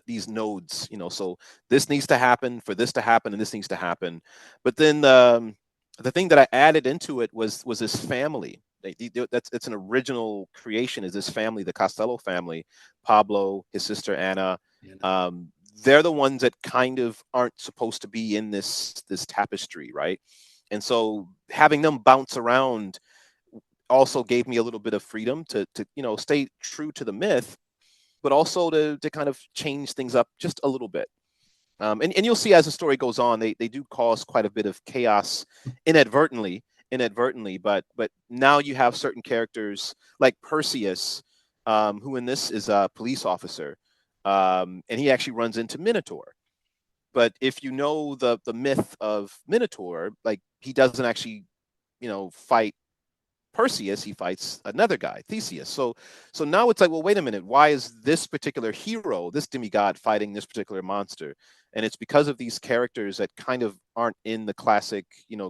B: these nodes, so this needs to happen for this to happen, and this needs to happen. But then the thing that I added into it was this family. That's it's an original creation, is this family, the Costello family, Pablo, his sister Anna.
A: And,
B: um, they're the ones that kind of aren't supposed to be in this tapestry, right? And so having them bounce around also gave me a little bit of freedom to stay true to the myth, but also to kind of change things up just a little bit. And you'll see as the story goes on, they do cause quite a bit of chaos inadvertently. But now you have certain characters like Perseus, who in this is a police officer, and he actually runs into Minotaur. but if you know the myth of Minotaur, like he doesn't actually, fight Perseus, he fights another guy, Theseus. So now it's like, well, wait a minute, why is this particular hero, this demigod, fighting this particular monster? And it's because of these characters that kind of aren't in the classic,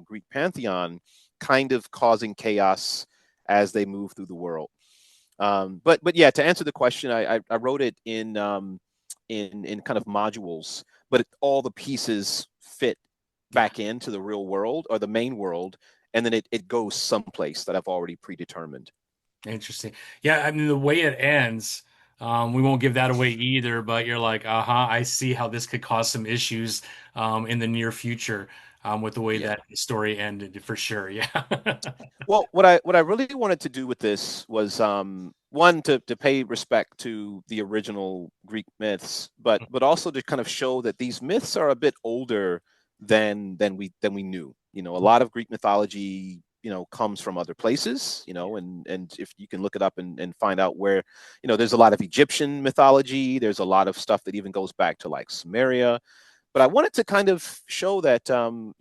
B: Greek pantheon, kind of causing chaos as they move through the world. But yeah, to answer the question, I wrote it in kind of modules, but all the pieces fit
A: Yeah.
B: back into the real world or the main world, and then it goes someplace that I've already predetermined.
A: Interesting. Yeah, I mean the way it ends, we won't give that away either, but you're like, uh-huh, I see how this could cause some issues in the near future with the way
B: Yeah.
A: that story ended for sure. Yeah.
B: Well, what I really wanted to do with this was one to pay respect to the original Greek myths, but also to kind of show that these myths are a bit older than we knew. A lot of Greek mythology, comes from other places, and if you can look it up and find out where, there's a lot of Egyptian mythology, there's a lot of stuff that even goes back to like Sumeria. But I wanted to kind of show that I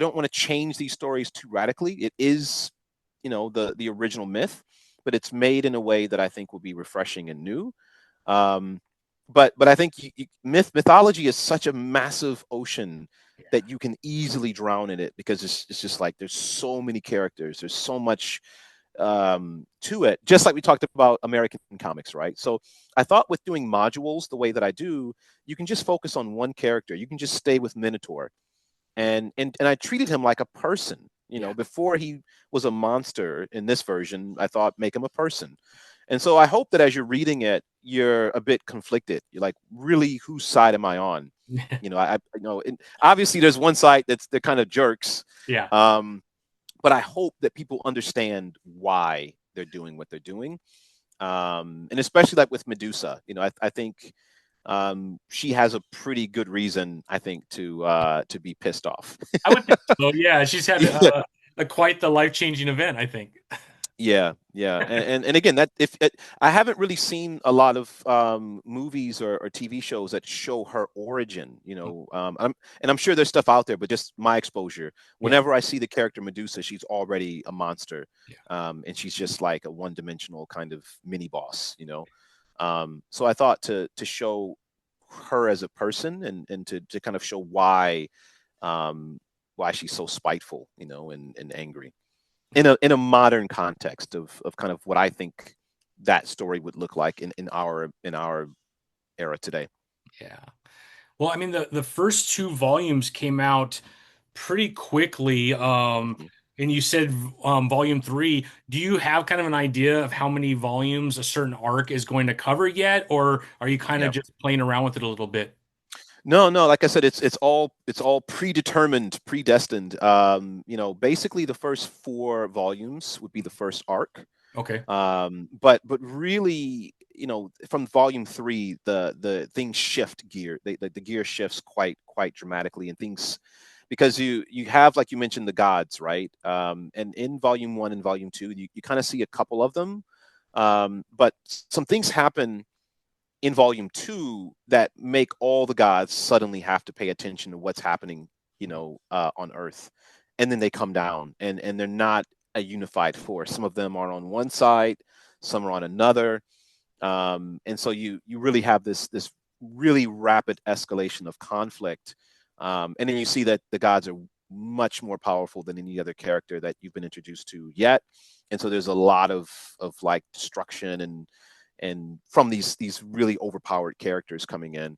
B: don't want to change these stories too radically. It is, the original myth, but it's made in a way that I think will be refreshing and new. Um, but I think mythology is such a massive ocean
A: Yeah.
B: that you can easily drown in it, because it's just like there's so many characters, there's so much to it. Just like we talked about American comics, right? So I thought with doing modules the way that I do, you can just focus on one character. You can just stay with Minotaur, and I treated him like a person.
A: Yeah.
B: Before he was a monster in this version, I thought make him a person. And so I hope that as you're reading it, you're a bit conflicted. You're like, really, whose side am I on? And obviously there's one side they're kind of jerks,
A: Yeah.
B: um, but I hope that people understand why they're doing what they're doing, and especially like with Medusa. I think she has a pretty good reason, I think, to be pissed off.
A: I would think so. Yeah, she's had
B: Yeah,
A: a quite the life-changing event, I think.
B: yeah, and again, that if I haven't really seen a lot of movies or TV shows that show her origin. I'm sure there's stuff out there, but just my exposure.
A: Yeah.
B: Whenever I see the character Medusa, she's already a monster,
A: Yeah.
B: and she's just like a one-dimensional kind of mini boss. So I thought to show her as a person, and to kind of show um, why she's so spiteful, and angry in a modern context of kind of what I think that story would look like in our era today.
A: Yeah. Well, I mean, the first two volumes came out pretty quickly.
B: Mhm.
A: And you said volume three. Do you have kind of an idea of how many volumes a certain arc is going to cover yet, or are you kind of
B: Yeah.
A: just playing around with it a little bit?
B: No, no. Like I said, it's all predetermined, predestined. Basically, the first 4 volumes would be the first arc.
A: Okay.
B: But really, from volume 3, the things shift gear. The gear shifts quite dramatically, and things, because you have, like you mentioned, the gods, right? And in volume 1 and volume 2, you kind of see a couple of them, but some things happen in volume 2 that make all the gods suddenly have to pay attention to what's happening, on Earth, and then they come down, and they're not a unified force. Some of them are on one side, some are on another, and so you really have this really rapid escalation of conflict, and then you see that the gods are much more powerful than any other character that you've been introduced to yet, and so there's a lot of like destruction and from these really overpowered characters coming in,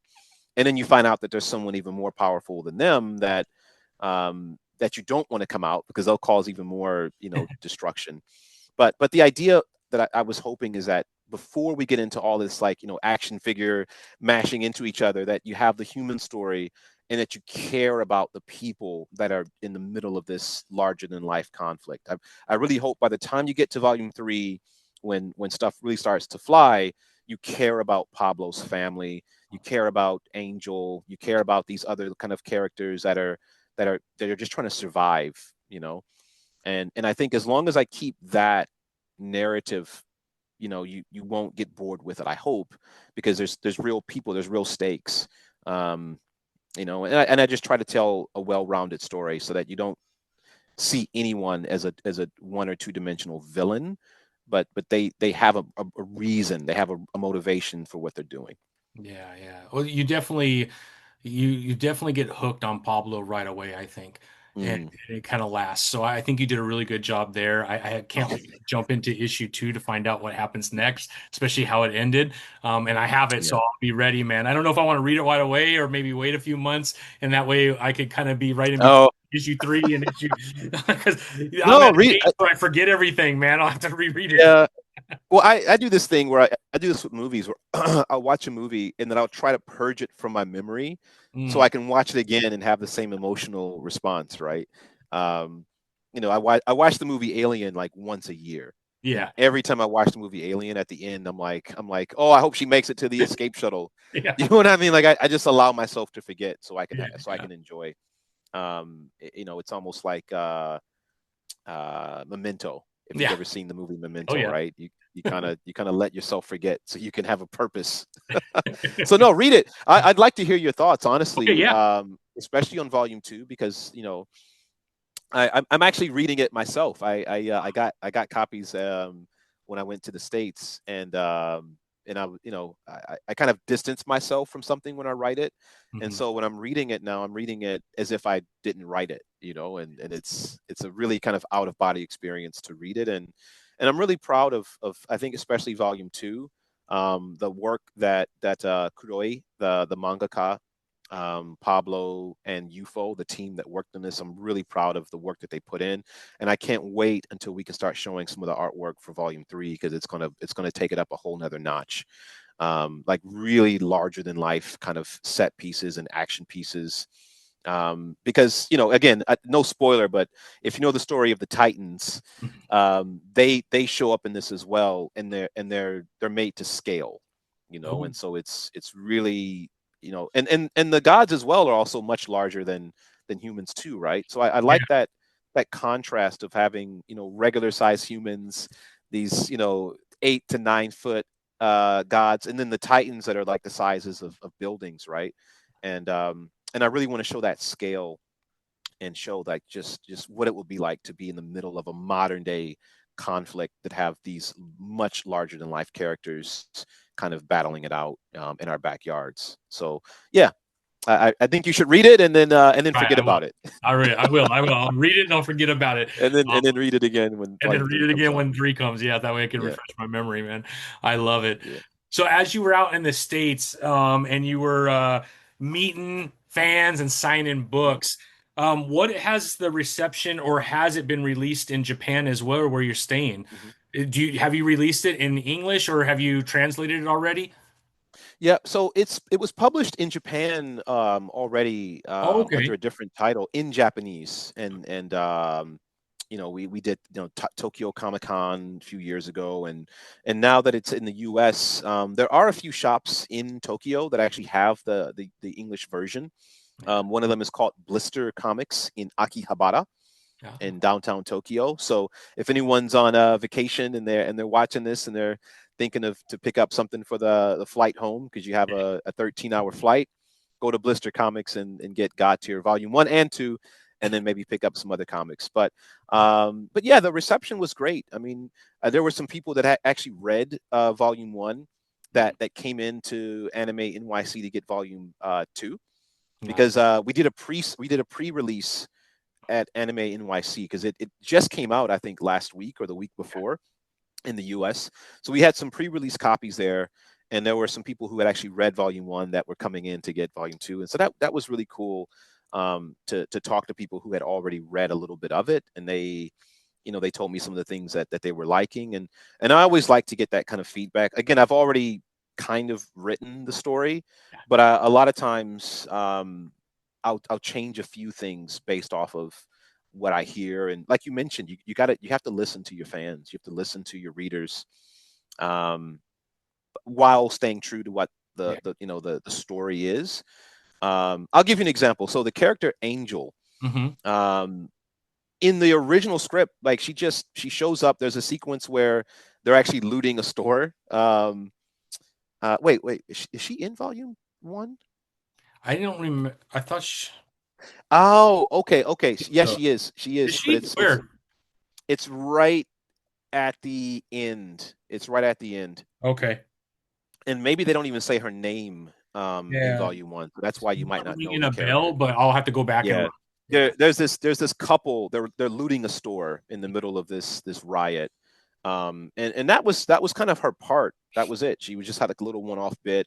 B: and then you find out that there's someone even more powerful than them that you don't want to come out, because they'll cause even more destruction. But the idea that I was hoping is that before we get into all this, like, action figure mashing into each other, that you have the human story, and that you care about the people that are in the middle of this larger than life conflict. I really hope by the time you get to volume 3, when stuff really starts to fly, you care about Pablo's family, you care about Angel, you care about these other kind of characters that are just trying to survive, and I think as long as I keep that narrative, you won't get bored with it, I hope, because there's real people, there's real stakes, Um, and I just try to tell a well-rounded story so that you don't see anyone as a one or two dimensional villain, but they have a reason, they have a motivation for what they're doing.
A: Yeah, yeah. Well, you definitely get hooked on Pablo right away, I think, and
B: Mm.
A: it kind of lasts. So I think you did a really good job there. I can't wait to jump into issue two to find out what happens next, especially how it ended. And I have it, so
B: Yeah.
A: I'll be ready, man. I don't know if I want to read it right away or maybe wait a few months, and that way I could kind of be right in between
B: Oh
A: issue three and issue because I'm
B: no,
A: at an
B: read.
A: age where I forget everything, man. I'll have to reread it.
B: Yeah. Well, I do this thing where I do this with movies where I'll watch a movie and then I'll try to purge it from my memory so
A: Mm,
B: I can watch it again and have the same emotional response, right? Um, I watch the movie Alien like once a year. And
A: yeah,
B: every time I watch the movie Alien at the end, I'm like, oh, I hope she makes it to the escape shuttle.
A: yeah,
B: You know what I mean? Like I just allow myself to forget so I can
A: yeah,
B: so I
A: yeah.
B: can enjoy. It's almost like Memento. If you've
A: Yeah.
B: ever seen the movie
A: Oh
B: Memento,
A: yeah.
B: right? You kind of let yourself forget so you can have a purpose. So no, read it. I'd like to hear your thoughts,
A: Okay,
B: honestly,
A: yeah.
B: especially on volume two, because I'm actually reading it myself. I got copies when I went to the States, and I kind of distance myself from something when I write it, and
A: Mhm.
B: so when I'm reading it now, I'm reading it as if I didn't write it, and it's a really kind of out of body experience to read it, and I'm really proud of I think especially volume two, the work that Kuroi, the mangaka, Pablo and UFO, the team that worked on this. I'm really proud of the work that they put in, and I can't wait until we can start showing some of the artwork for Volume Three because it's gonna take it up a whole nother notch. Like really larger than life kind of set pieces and action pieces. Because again, no spoiler, but if you know the story of the Titans,
A: Mhm.
B: they show up in this as well, and they're made to scale,
A: Oh,
B: and so it's really and the gods as well are also much larger than humans too, right? So I
A: yeah,
B: like that contrast of having regular size humans, these 8 to 9 foot gods, and then the titans that are like the sizes of buildings, right? And I really want to show that scale and show like just what it would be like to be in the middle of a modern day conflict that have these much larger than life characters kind of battling it out in our backyards. So yeah, I think you should read it and then
A: right.
B: forget
A: I will.
B: about it,
A: I will. I will. I'll read it and I'll forget about it.
B: and then
A: Um,
B: and then read it again when
A: and then
B: volume
A: read
B: three
A: it
B: comes
A: again
B: out.
A: when three comes. Yeah, that way I can
B: Yeah,
A: refresh my memory, man. I love it.
B: yeah.
A: So as you were out in the States, and you were meeting fans and signing
B: Mhm,
A: books, what has the reception or has it been released in Japan as well, where you're staying?
B: mhm.
A: Have you released it in English or have you translated it already?
B: Yeah, so it was published in Japan already
A: Oh,
B: under
A: okay.
B: a different title in Japanese, and we did Tokyo Comic Con a few years ago, and now that it's in the U.S., there are a few shops in Tokyo that actually have the English version.
A: Yeah.
B: One of them is called Blister Comics in Akihabara
A: Yeah.
B: in downtown Tokyo. So if anyone's on a vacation and they're watching this and they're thinking of to pick up something for the flight home because you have a 13-hour flight, go to Blister Comics and get God Tier Volume One and Two, and then maybe pick up some other comics. But yeah, the reception was great. I mean, there were some people that actually read Volume One
A: Mhm.
B: that came into Anime NYC to get Volume Two because
A: Nice.
B: we did a pre-release at Anime NYC because it just came out, I think, last week or the week before in the US. So we had some pre-release copies there, and there were some people who had actually read Volume One that were coming in to get Volume Two, and so that was really cool to talk to people who had already read a little bit of it, and they told me some of the things that they were liking, and I always like to get that kind of feedback. Again, I've already kind of written the story, but a lot of times I'll change a few things based off of what I hear. And like you mentioned, you have to listen to your fans. You have to listen to your readers, um, while staying true to what
A: Yeah.
B: the story is. I'll give you an example. So the character Angel,
A: Hmm.
B: um, in the original script, like she shows up. There's a sequence where they're actually looting a store. Wait, is she in volume one?
A: I don't remember. I thought
B: Oh, okay, okay. Yes,
A: so.
B: she is. She
A: Is
B: is, but
A: she? Where?
B: it's right at the end. It's right at the end.
A: Okay.
B: And maybe they don't even say her name in
A: Yeah.
B: volume one. So that's why you might
A: Not
B: not know
A: ringing
B: the
A: a bell,
B: character.
A: but I'll have to go back and
B: Yeah.
A: look. Yeah.
B: There's this couple, they're looting a store in the middle of this riot. And that was kind of her part. That was it. She was just had like a little one-off bit.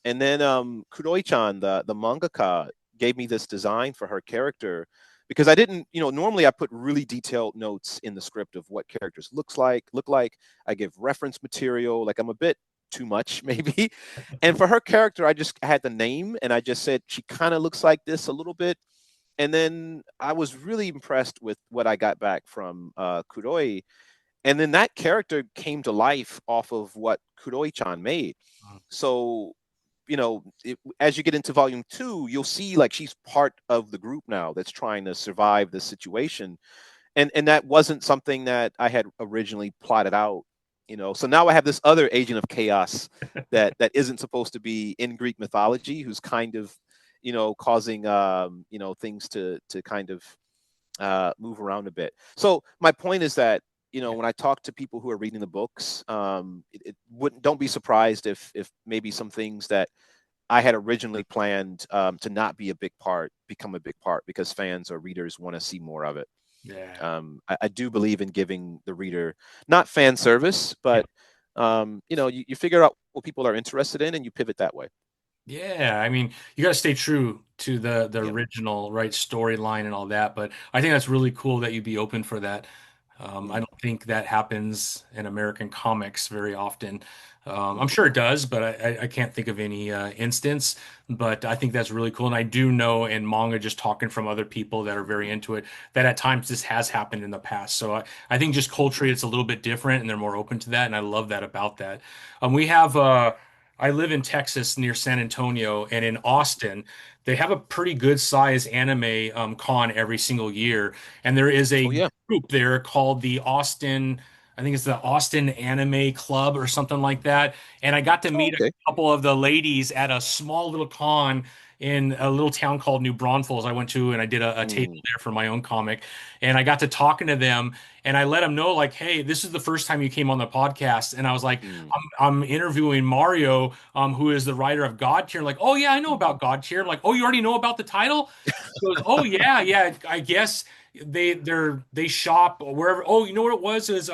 B: And then Kuroi-chan, the mangaka, gave me this design for her character because I didn't, normally I put really detailed notes in the script of what characters look like. I give reference material, like I'm a bit too much maybe. And for her character, I just had the name and I just said she kind of looks like this a little bit. And then I was really impressed with what I got back from Kuroi. And then that character came to life off of what Kuroi-chan made. So, as you get into volume two, you'll see like she's part of the group now that's trying to survive this situation. And that wasn't something that I had originally plotted out, So now I have this other agent of chaos that isn't supposed to be in Greek mythology, who's kind of, causing things to kind of move around a bit. So my point is that when I talk to people who are reading the books, it wouldn't don't be surprised if maybe some things that I had originally planned to not be a big part become a big part because fans or readers want to see more of it.
A: Yeah.
B: I do believe in giving the reader not fan service,
A: Yeah.
B: but you figure out what people are interested in and you pivot that way.
A: Yeah, I mean, you got to stay true to the
B: Yeah.
A: original, right, storyline and all that. But I think that's really cool that you'd be open for that. I
B: Mm,
A: don't think that happens in American comics very often. I'm
B: mm,
A: sure it does, but I can't think of any instance. But I think that's really cool. And I do know in manga, just talking from other people that are very into it, that at times this has happened in the past. So I think just culturally, it's a little bit different and they're more open to that. And I love that about that. We have I live in Texas near San Antonio, and in Austin, they have a pretty good size anime con every single year. And there is
B: oh
A: a
B: yeah.
A: group there called the Austin, I think it's the Austin Anime Club or something like that. And I got to
B: Oh,
A: meet a
B: okay.
A: couple of the ladies at a small little con in a little town called New Braunfels I went to, and I did a table
B: Mm,
A: there for my own comic. And I got to talking to them, and I let them know, like, hey, this is the first time you came on the podcast. And I was like,
B: mm,
A: I'm interviewing Mario, who is the writer of God Tier. Like, oh yeah, I know
B: mm.
A: about God Tier. I'm like, oh, you already know about the title? He goes, oh yeah, yeah. I guess they shop wherever. Oh, you know what it was? Is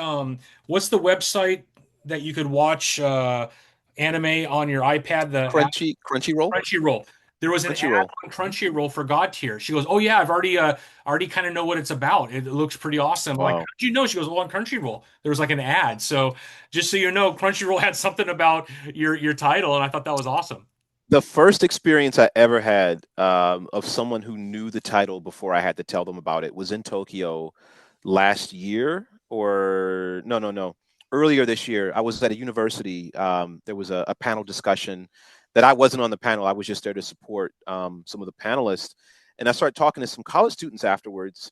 A: what's the website that you could watch anime on your iPad? The app
B: Crunchyroll.
A: Crunchyroll. There was an ad
B: Crunchyroll.
A: on Crunchyroll for God Tier. She goes, oh yeah, I've already kind of know what it's about. It looks pretty awesome. I'm like,
B: Wow.
A: how'd you know? She goes, well, on Crunchyroll there was like an ad. So just so you know, Crunchyroll had something about your title, and I thought that was awesome.
B: The first experience I ever had of someone who knew the title before I had to tell them about it was in Tokyo last year, or no, earlier this year. I was at a university. There was a panel discussion that I wasn't on the panel. I was just there to support some of the panelists. And I started talking to some college students afterwards.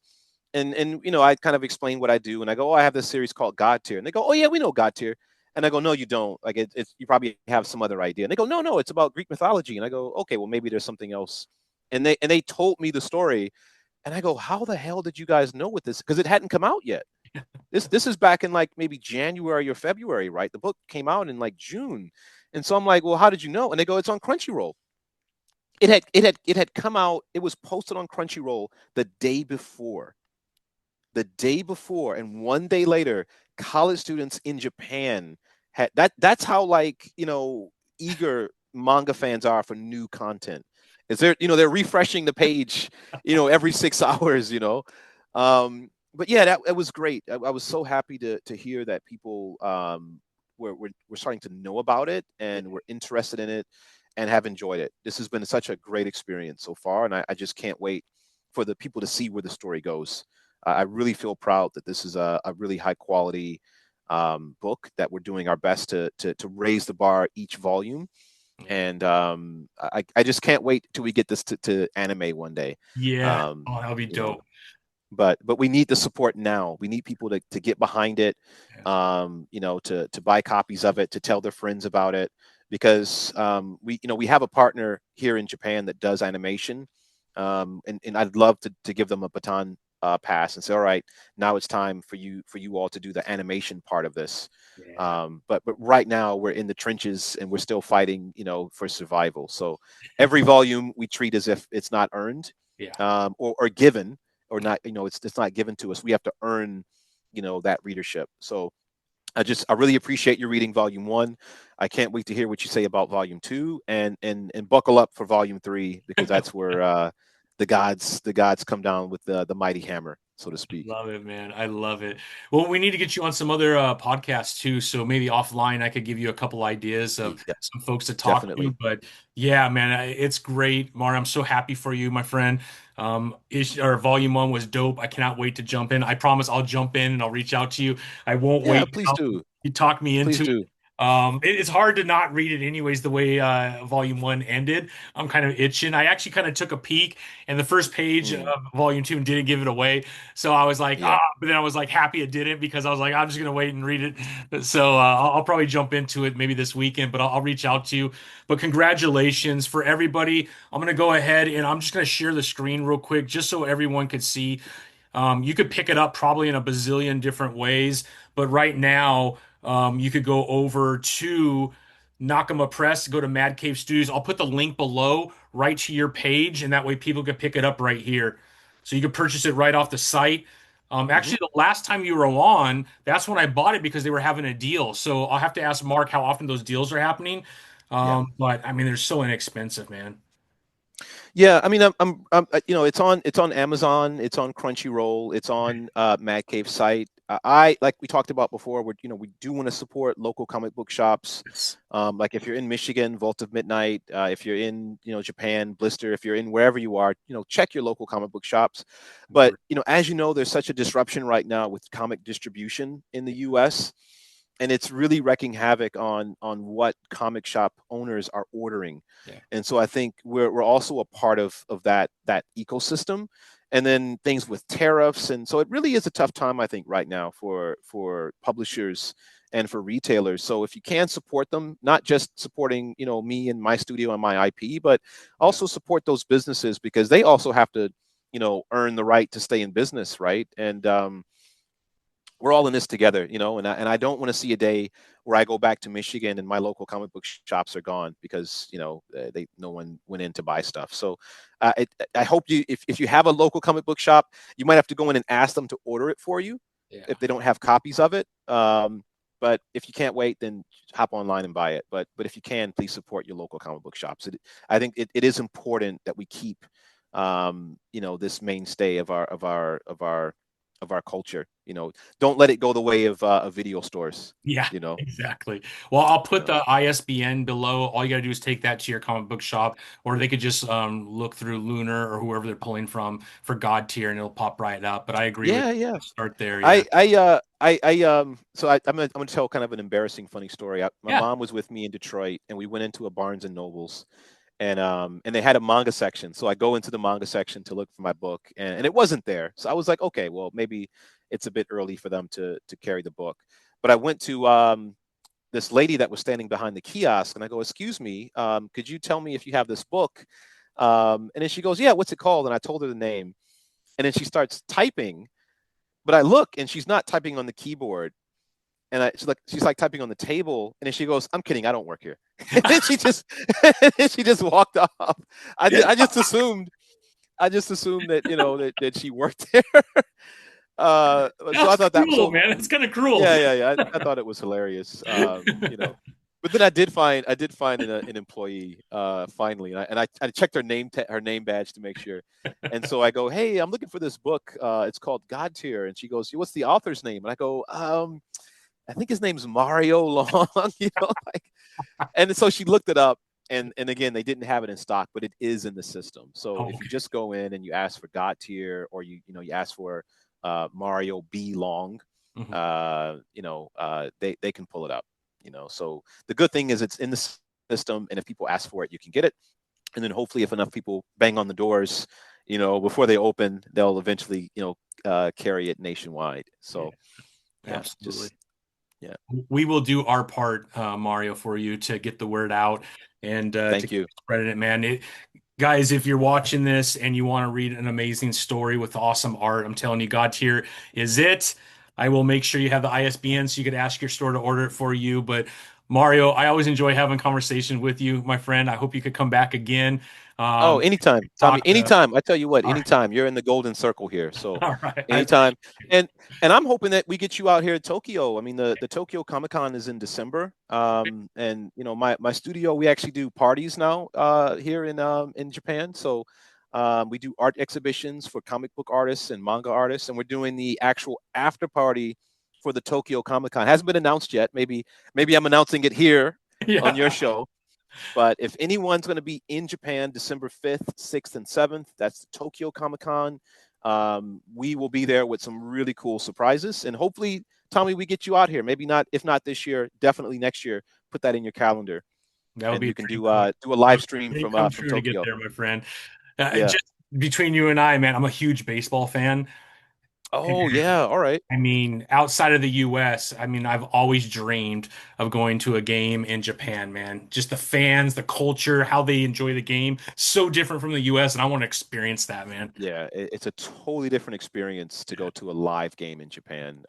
B: And I kind of explained what I do. And I go, oh, I have this series called God Tier. And they go, oh, yeah, we know God Tier. And I go, no, you don't. Like it's you probably have some other idea. And they go, no, no, it's about Greek mythology. And I go, okay, well maybe there's something else. And they told me the story. And I go, how the hell did you guys know with this? Because it hadn't come out yet. This is back in like maybe January or February, right? The book came out in like June. And so I'm like, well, how did you know? And they go, it's on Crunchyroll. It had come out. It was posted on Crunchyroll the day before. The day before, and one day later, college students in Japan had that's how like eager manga fans are for new content. Is there they're refreshing the page every 6 hours. But yeah, that it was great. I was so happy to hear that people were starting to know about it and were interested in it and have enjoyed it. This has been such a great experience so far, and I just can't wait for the people to see where the story goes. I really feel proud that this is a really high quality book that we're doing our best to raise the bar each volume.
A: Yeah.
B: And I just can't wait till we get this to anime one day.
A: Yeah.
B: Um,
A: Oh, that'll be
B: you know,
A: dope.
B: but we need the support now. We need people to get behind it,
A: Yeah.
B: to buy copies of it, to tell their friends about it. because we have a partner here in Japan that does animation, and I'd love to give them a baton pass and say, all right, now it's time for you all to do the animation part of this.
A: Yeah.
B: But right now we're in the trenches and we're still fighting, for survival. So every volume we treat as if it's not earned,
A: Yeah.
B: or given, or
A: Yeah.
B: not. It's not given to us. We have to earn, that readership. So I really appreciate you reading volume one. I can't wait to hear what you say about volume two, and buckle up for volume three, because that's where the gods come down with the mighty hammer, so to speak.
A: Love it, man. I love it. Well, we need to get you on some other podcasts too. So maybe offline, I could give you a couple ideas of
B: Yeah,
A: some folks to talk to.
B: definitely.
A: But yeah, man, it's great, Mario. I'm so happy for you, my friend. Volume one was dope. I cannot wait to jump in. I promise I'll jump in and I'll reach out to you. I won't
B: Yeah,
A: wait.
B: please do.
A: You talk me
B: Please
A: into it.
B: do.
A: It's hard to not read it anyways, the way volume one ended. I'm kind of itching. I actually kind of took a peek, and the first page of
B: Mm,
A: volume two didn't give it away. So I was like,
B: yeah.
A: but then I was like happy it didn't, because I was like, I'm just gonna wait and read it. So I'll probably jump into it maybe this weekend, but I'll reach out to you. But congratulations for everybody. I'm gonna go ahead and I'm just gonna share the screen real quick just so everyone could see. You could pick it up probably in a bazillion different ways, but right now, you could go over to Nakama Press, go to Mad Cave Studios. I'll put the link below right to your page, and that way people can pick it up right here. So you can purchase it right off the site.
B: Hmm.
A: Actually, the last time you were on, that's when I bought it because they were having a deal. So I'll have to ask Mark how often those deals are happening.
B: Yeah.
A: But I mean, they're so inexpensive, man.
B: Yeah, I mean, it's on Amazon, it's on Crunchyroll, it's on Mad Cave site. I like we talked about before. We do want to support local comic book shops.
A: Yes.
B: Like if you're in Michigan, Vault of Midnight. If you're in Japan, Blister. If you're in wherever you are, check your local comic book shops. But as you know, there's such a disruption right now with comic distribution in the U.S. and it's really wrecking havoc on what comic shop owners are ordering.
A: Yeah.
B: And so I think we're also a part of that ecosystem. And then things with tariffs, and so it really is a tough time, I think, right now for publishers and for retailers. So if you can support them, not just supporting me and my studio and my IP, but
A: Yeah.
B: also support those businesses, because they also have to earn the right to stay in business, right? And we're all in this together, and I don't want to see a day where I go back to Michigan and my local comic book shops are gone because no one went in to buy stuff. So I hope if you have a local comic book shop, you might have to go in and ask them to order it for you
A: Yeah.
B: if they don't have copies of it. But if you can't wait, then hop online and buy it. But if you can, please support your local comic book shops. I think it is important that we keep this mainstay of our culture. Don't let it go the way of video stores.
A: Yeah,
B: You know,
A: exactly. Well, I'll
B: you
A: put
B: know.
A: the ISBN below. All you gotta do is take that to your comic book shop, or they could just look through Lunar or whoever they're pulling from for God tier, and it'll pop right up. But I agree with
B: Yeah,
A: you.
B: yeah.
A: Start there. Yeah.
B: I'm gonna tell kind of an embarrassing funny story. My
A: Yeah.
B: mom was with me in Detroit, and we went into a Barnes and Nobles, and they had a manga section. So I go into the manga section to look for my book, and it wasn't there. So I was like, okay, well maybe it's a bit early for them to carry the book. But I went to this lady that was standing behind the kiosk, and I go, excuse me, could you tell me if you have this book? And then she goes, yeah, what's it called? And I told her the name, and then she starts typing, but I look and she's not typing on the keyboard. And she's like typing on the table, and then she goes, "I'm kidding, I don't work here." And then she just walked off. I just assumed that that she worked there. So I
A: That's
B: thought that
A: cruel,
B: so
A: man. It's kind of cruel.
B: yeah, yeah, yeah. I thought it was hilarious. But then I did find an employee finally, and I checked her name badge to make sure. And so I go, hey, I'm looking for this book. It's called God Tier, and she goes, what's the author's name? And I go, I think his name's Mario Long. Like, and so she looked it up. And again, they didn't have it in stock, but it is in the system. So
A: Oh,
B: if you
A: okay.
B: just go in and you ask for God Tier, or you ask for Mario B Long,
A: Mhm.
B: they can pull it up. So the good thing is it's in the system, and if people ask for it, you can get it. And then hopefully, if enough people bang on the doors, before they open, they'll eventually carry it nationwide.
A: Yeah,
B: So yeah, just
A: absolutely.
B: Yeah.
A: We will do our part, Mario, for you to get the word out and to
B: Thank
A: keep
B: you.
A: spreading it, man. Guys, if you're watching this and you want to read an amazing story with awesome art, I'm telling you, God Tier is it. I will make sure you have the ISBN so you could ask your store to order it for you. But Mario, I always enjoy having conversations with you, my friend. I hope you could come back again.
B: Oh,
A: Um,
B: anytime, Tommy.
A: talk.
B: Anytime. I tell you what,
A: All right,
B: anytime. You're in the golden circle here. So
A: all right. I
B: anytime. And I'm hoping that we get you out here in Tokyo. I mean, the Tokyo Comic Con is in December. And my studio, we actually do parties now here in Japan. So we do art exhibitions for comic book artists and manga artists, and we're doing the actual after party for the Tokyo Comic Con. Hasn't been announced yet. Maybe I'm announcing it here on your
A: yeah,
B: show. But if anyone's going to be in Japan December 5th, 6th, and 7th, that's the Tokyo Comic Con. We will be there with some really cool surprises. And hopefully, Tommy, we get you out here. Maybe not, if not this year, definitely next year. Put that in your calendar.
A: that would
B: And
A: be a
B: we can
A: dream
B: do
A: come.
B: do a
A: That
B: live
A: would be
B: stream
A: a dream come
B: from
A: true to get
B: Tokyo.
A: there, my friend.
B: Yeah.
A: Just between you and I, man, I'm a huge baseball fan.
B: Oh, yeah. All right.
A: I mean, outside of the US, I mean, I've always dreamed of going to a game in Japan, man. Just the fans, the culture, how they enjoy the game, so different from the US, and I want to experience that, man.
B: Yeah, it's a totally different experience to go to a live game in Japan,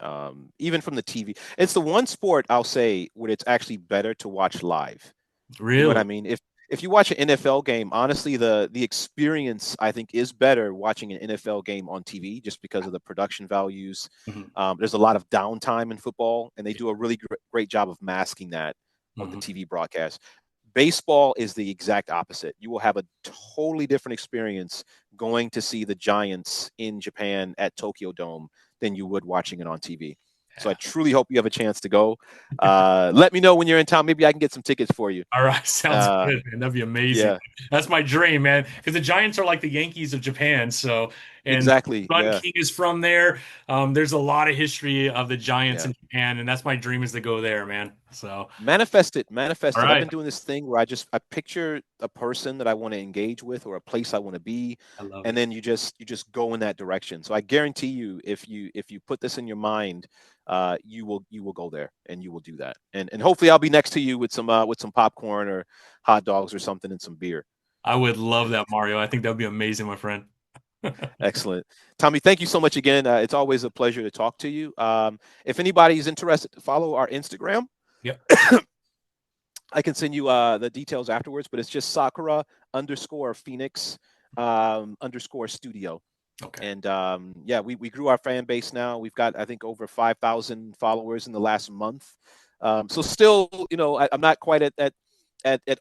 B: even from the TV. It's the one sport I'll say where it's actually better to watch live. You know what
A: Really?
B: I mean? If you watch an NFL game, honestly, the experience I think is better watching an NFL game on TV just because of the production values.
A: Hmm.
B: There's a lot of downtime in football, and they do a really great job of masking that on the
A: Hmm.
B: TV broadcast. Baseball is the exact opposite. You will have a totally different experience going to see the Giants in Japan at Tokyo Dome than you would watching it on TV. So I
A: Yeah.
B: truly hope you have a chance to go. Let me know when you're in town. Maybe I can get some tickets for you.
A: All right, sounds
B: Uh,
A: good, man. That'd be amazing.
B: yeah,
A: That's my dream, man. Because the Giants are like the Yankees of Japan. So, and
B: exactly.
A: Run
B: Yeah,
A: King is from there. There's a lot of history of the Giants
B: yeah.
A: in Japan, and that's my dream is to go there, man. So,
B: Manifest it, manifest
A: all
B: it. I've
A: right,
B: been doing this thing where I picture a person that I want to engage with or a place I want to be,
A: I love
B: and
A: it.
B: then you just go in that direction. So I guarantee you, if you put this in your mind, you will go there and you will do that. And hopefully I'll be next to you with some popcorn or hot dogs or something and some beer.
A: I would love that, Mario. I think that would be amazing, my friend.
B: Excellent. Tommy, thank you so much again. It's always a pleasure to talk to you. If anybody's interested to follow our Instagram,
A: Yep.
B: I can send you the details afterwards, but it's just Sakura underscore Phoenix underscore studio.
A: Okay.
B: And yeah, we grew our fan base now. We've got, I think, over 5,000 followers in the last month. So still, I'm not quite at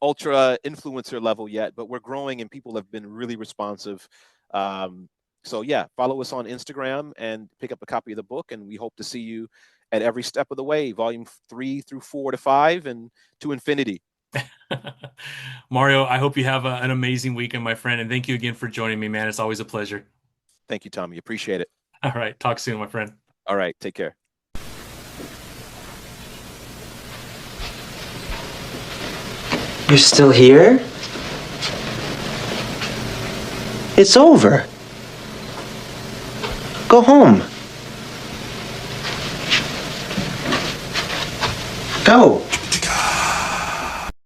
B: ultra influencer level yet, but we're growing and people have been really responsive. So yeah, follow us on Instagram and pick up a copy of the book. And we hope to see you at every step of the way, volume 3 through 4 to 5 and to infinity.
A: Mario, I hope you have an amazing weekend, my friend, and thank you again for joining me, man. It's always a pleasure.
B: Thank you, Tommy. Appreciate it.
A: All right, talk soon, my friend.
B: All right. Take care.
C: You're still here? It's over. Go home. Go.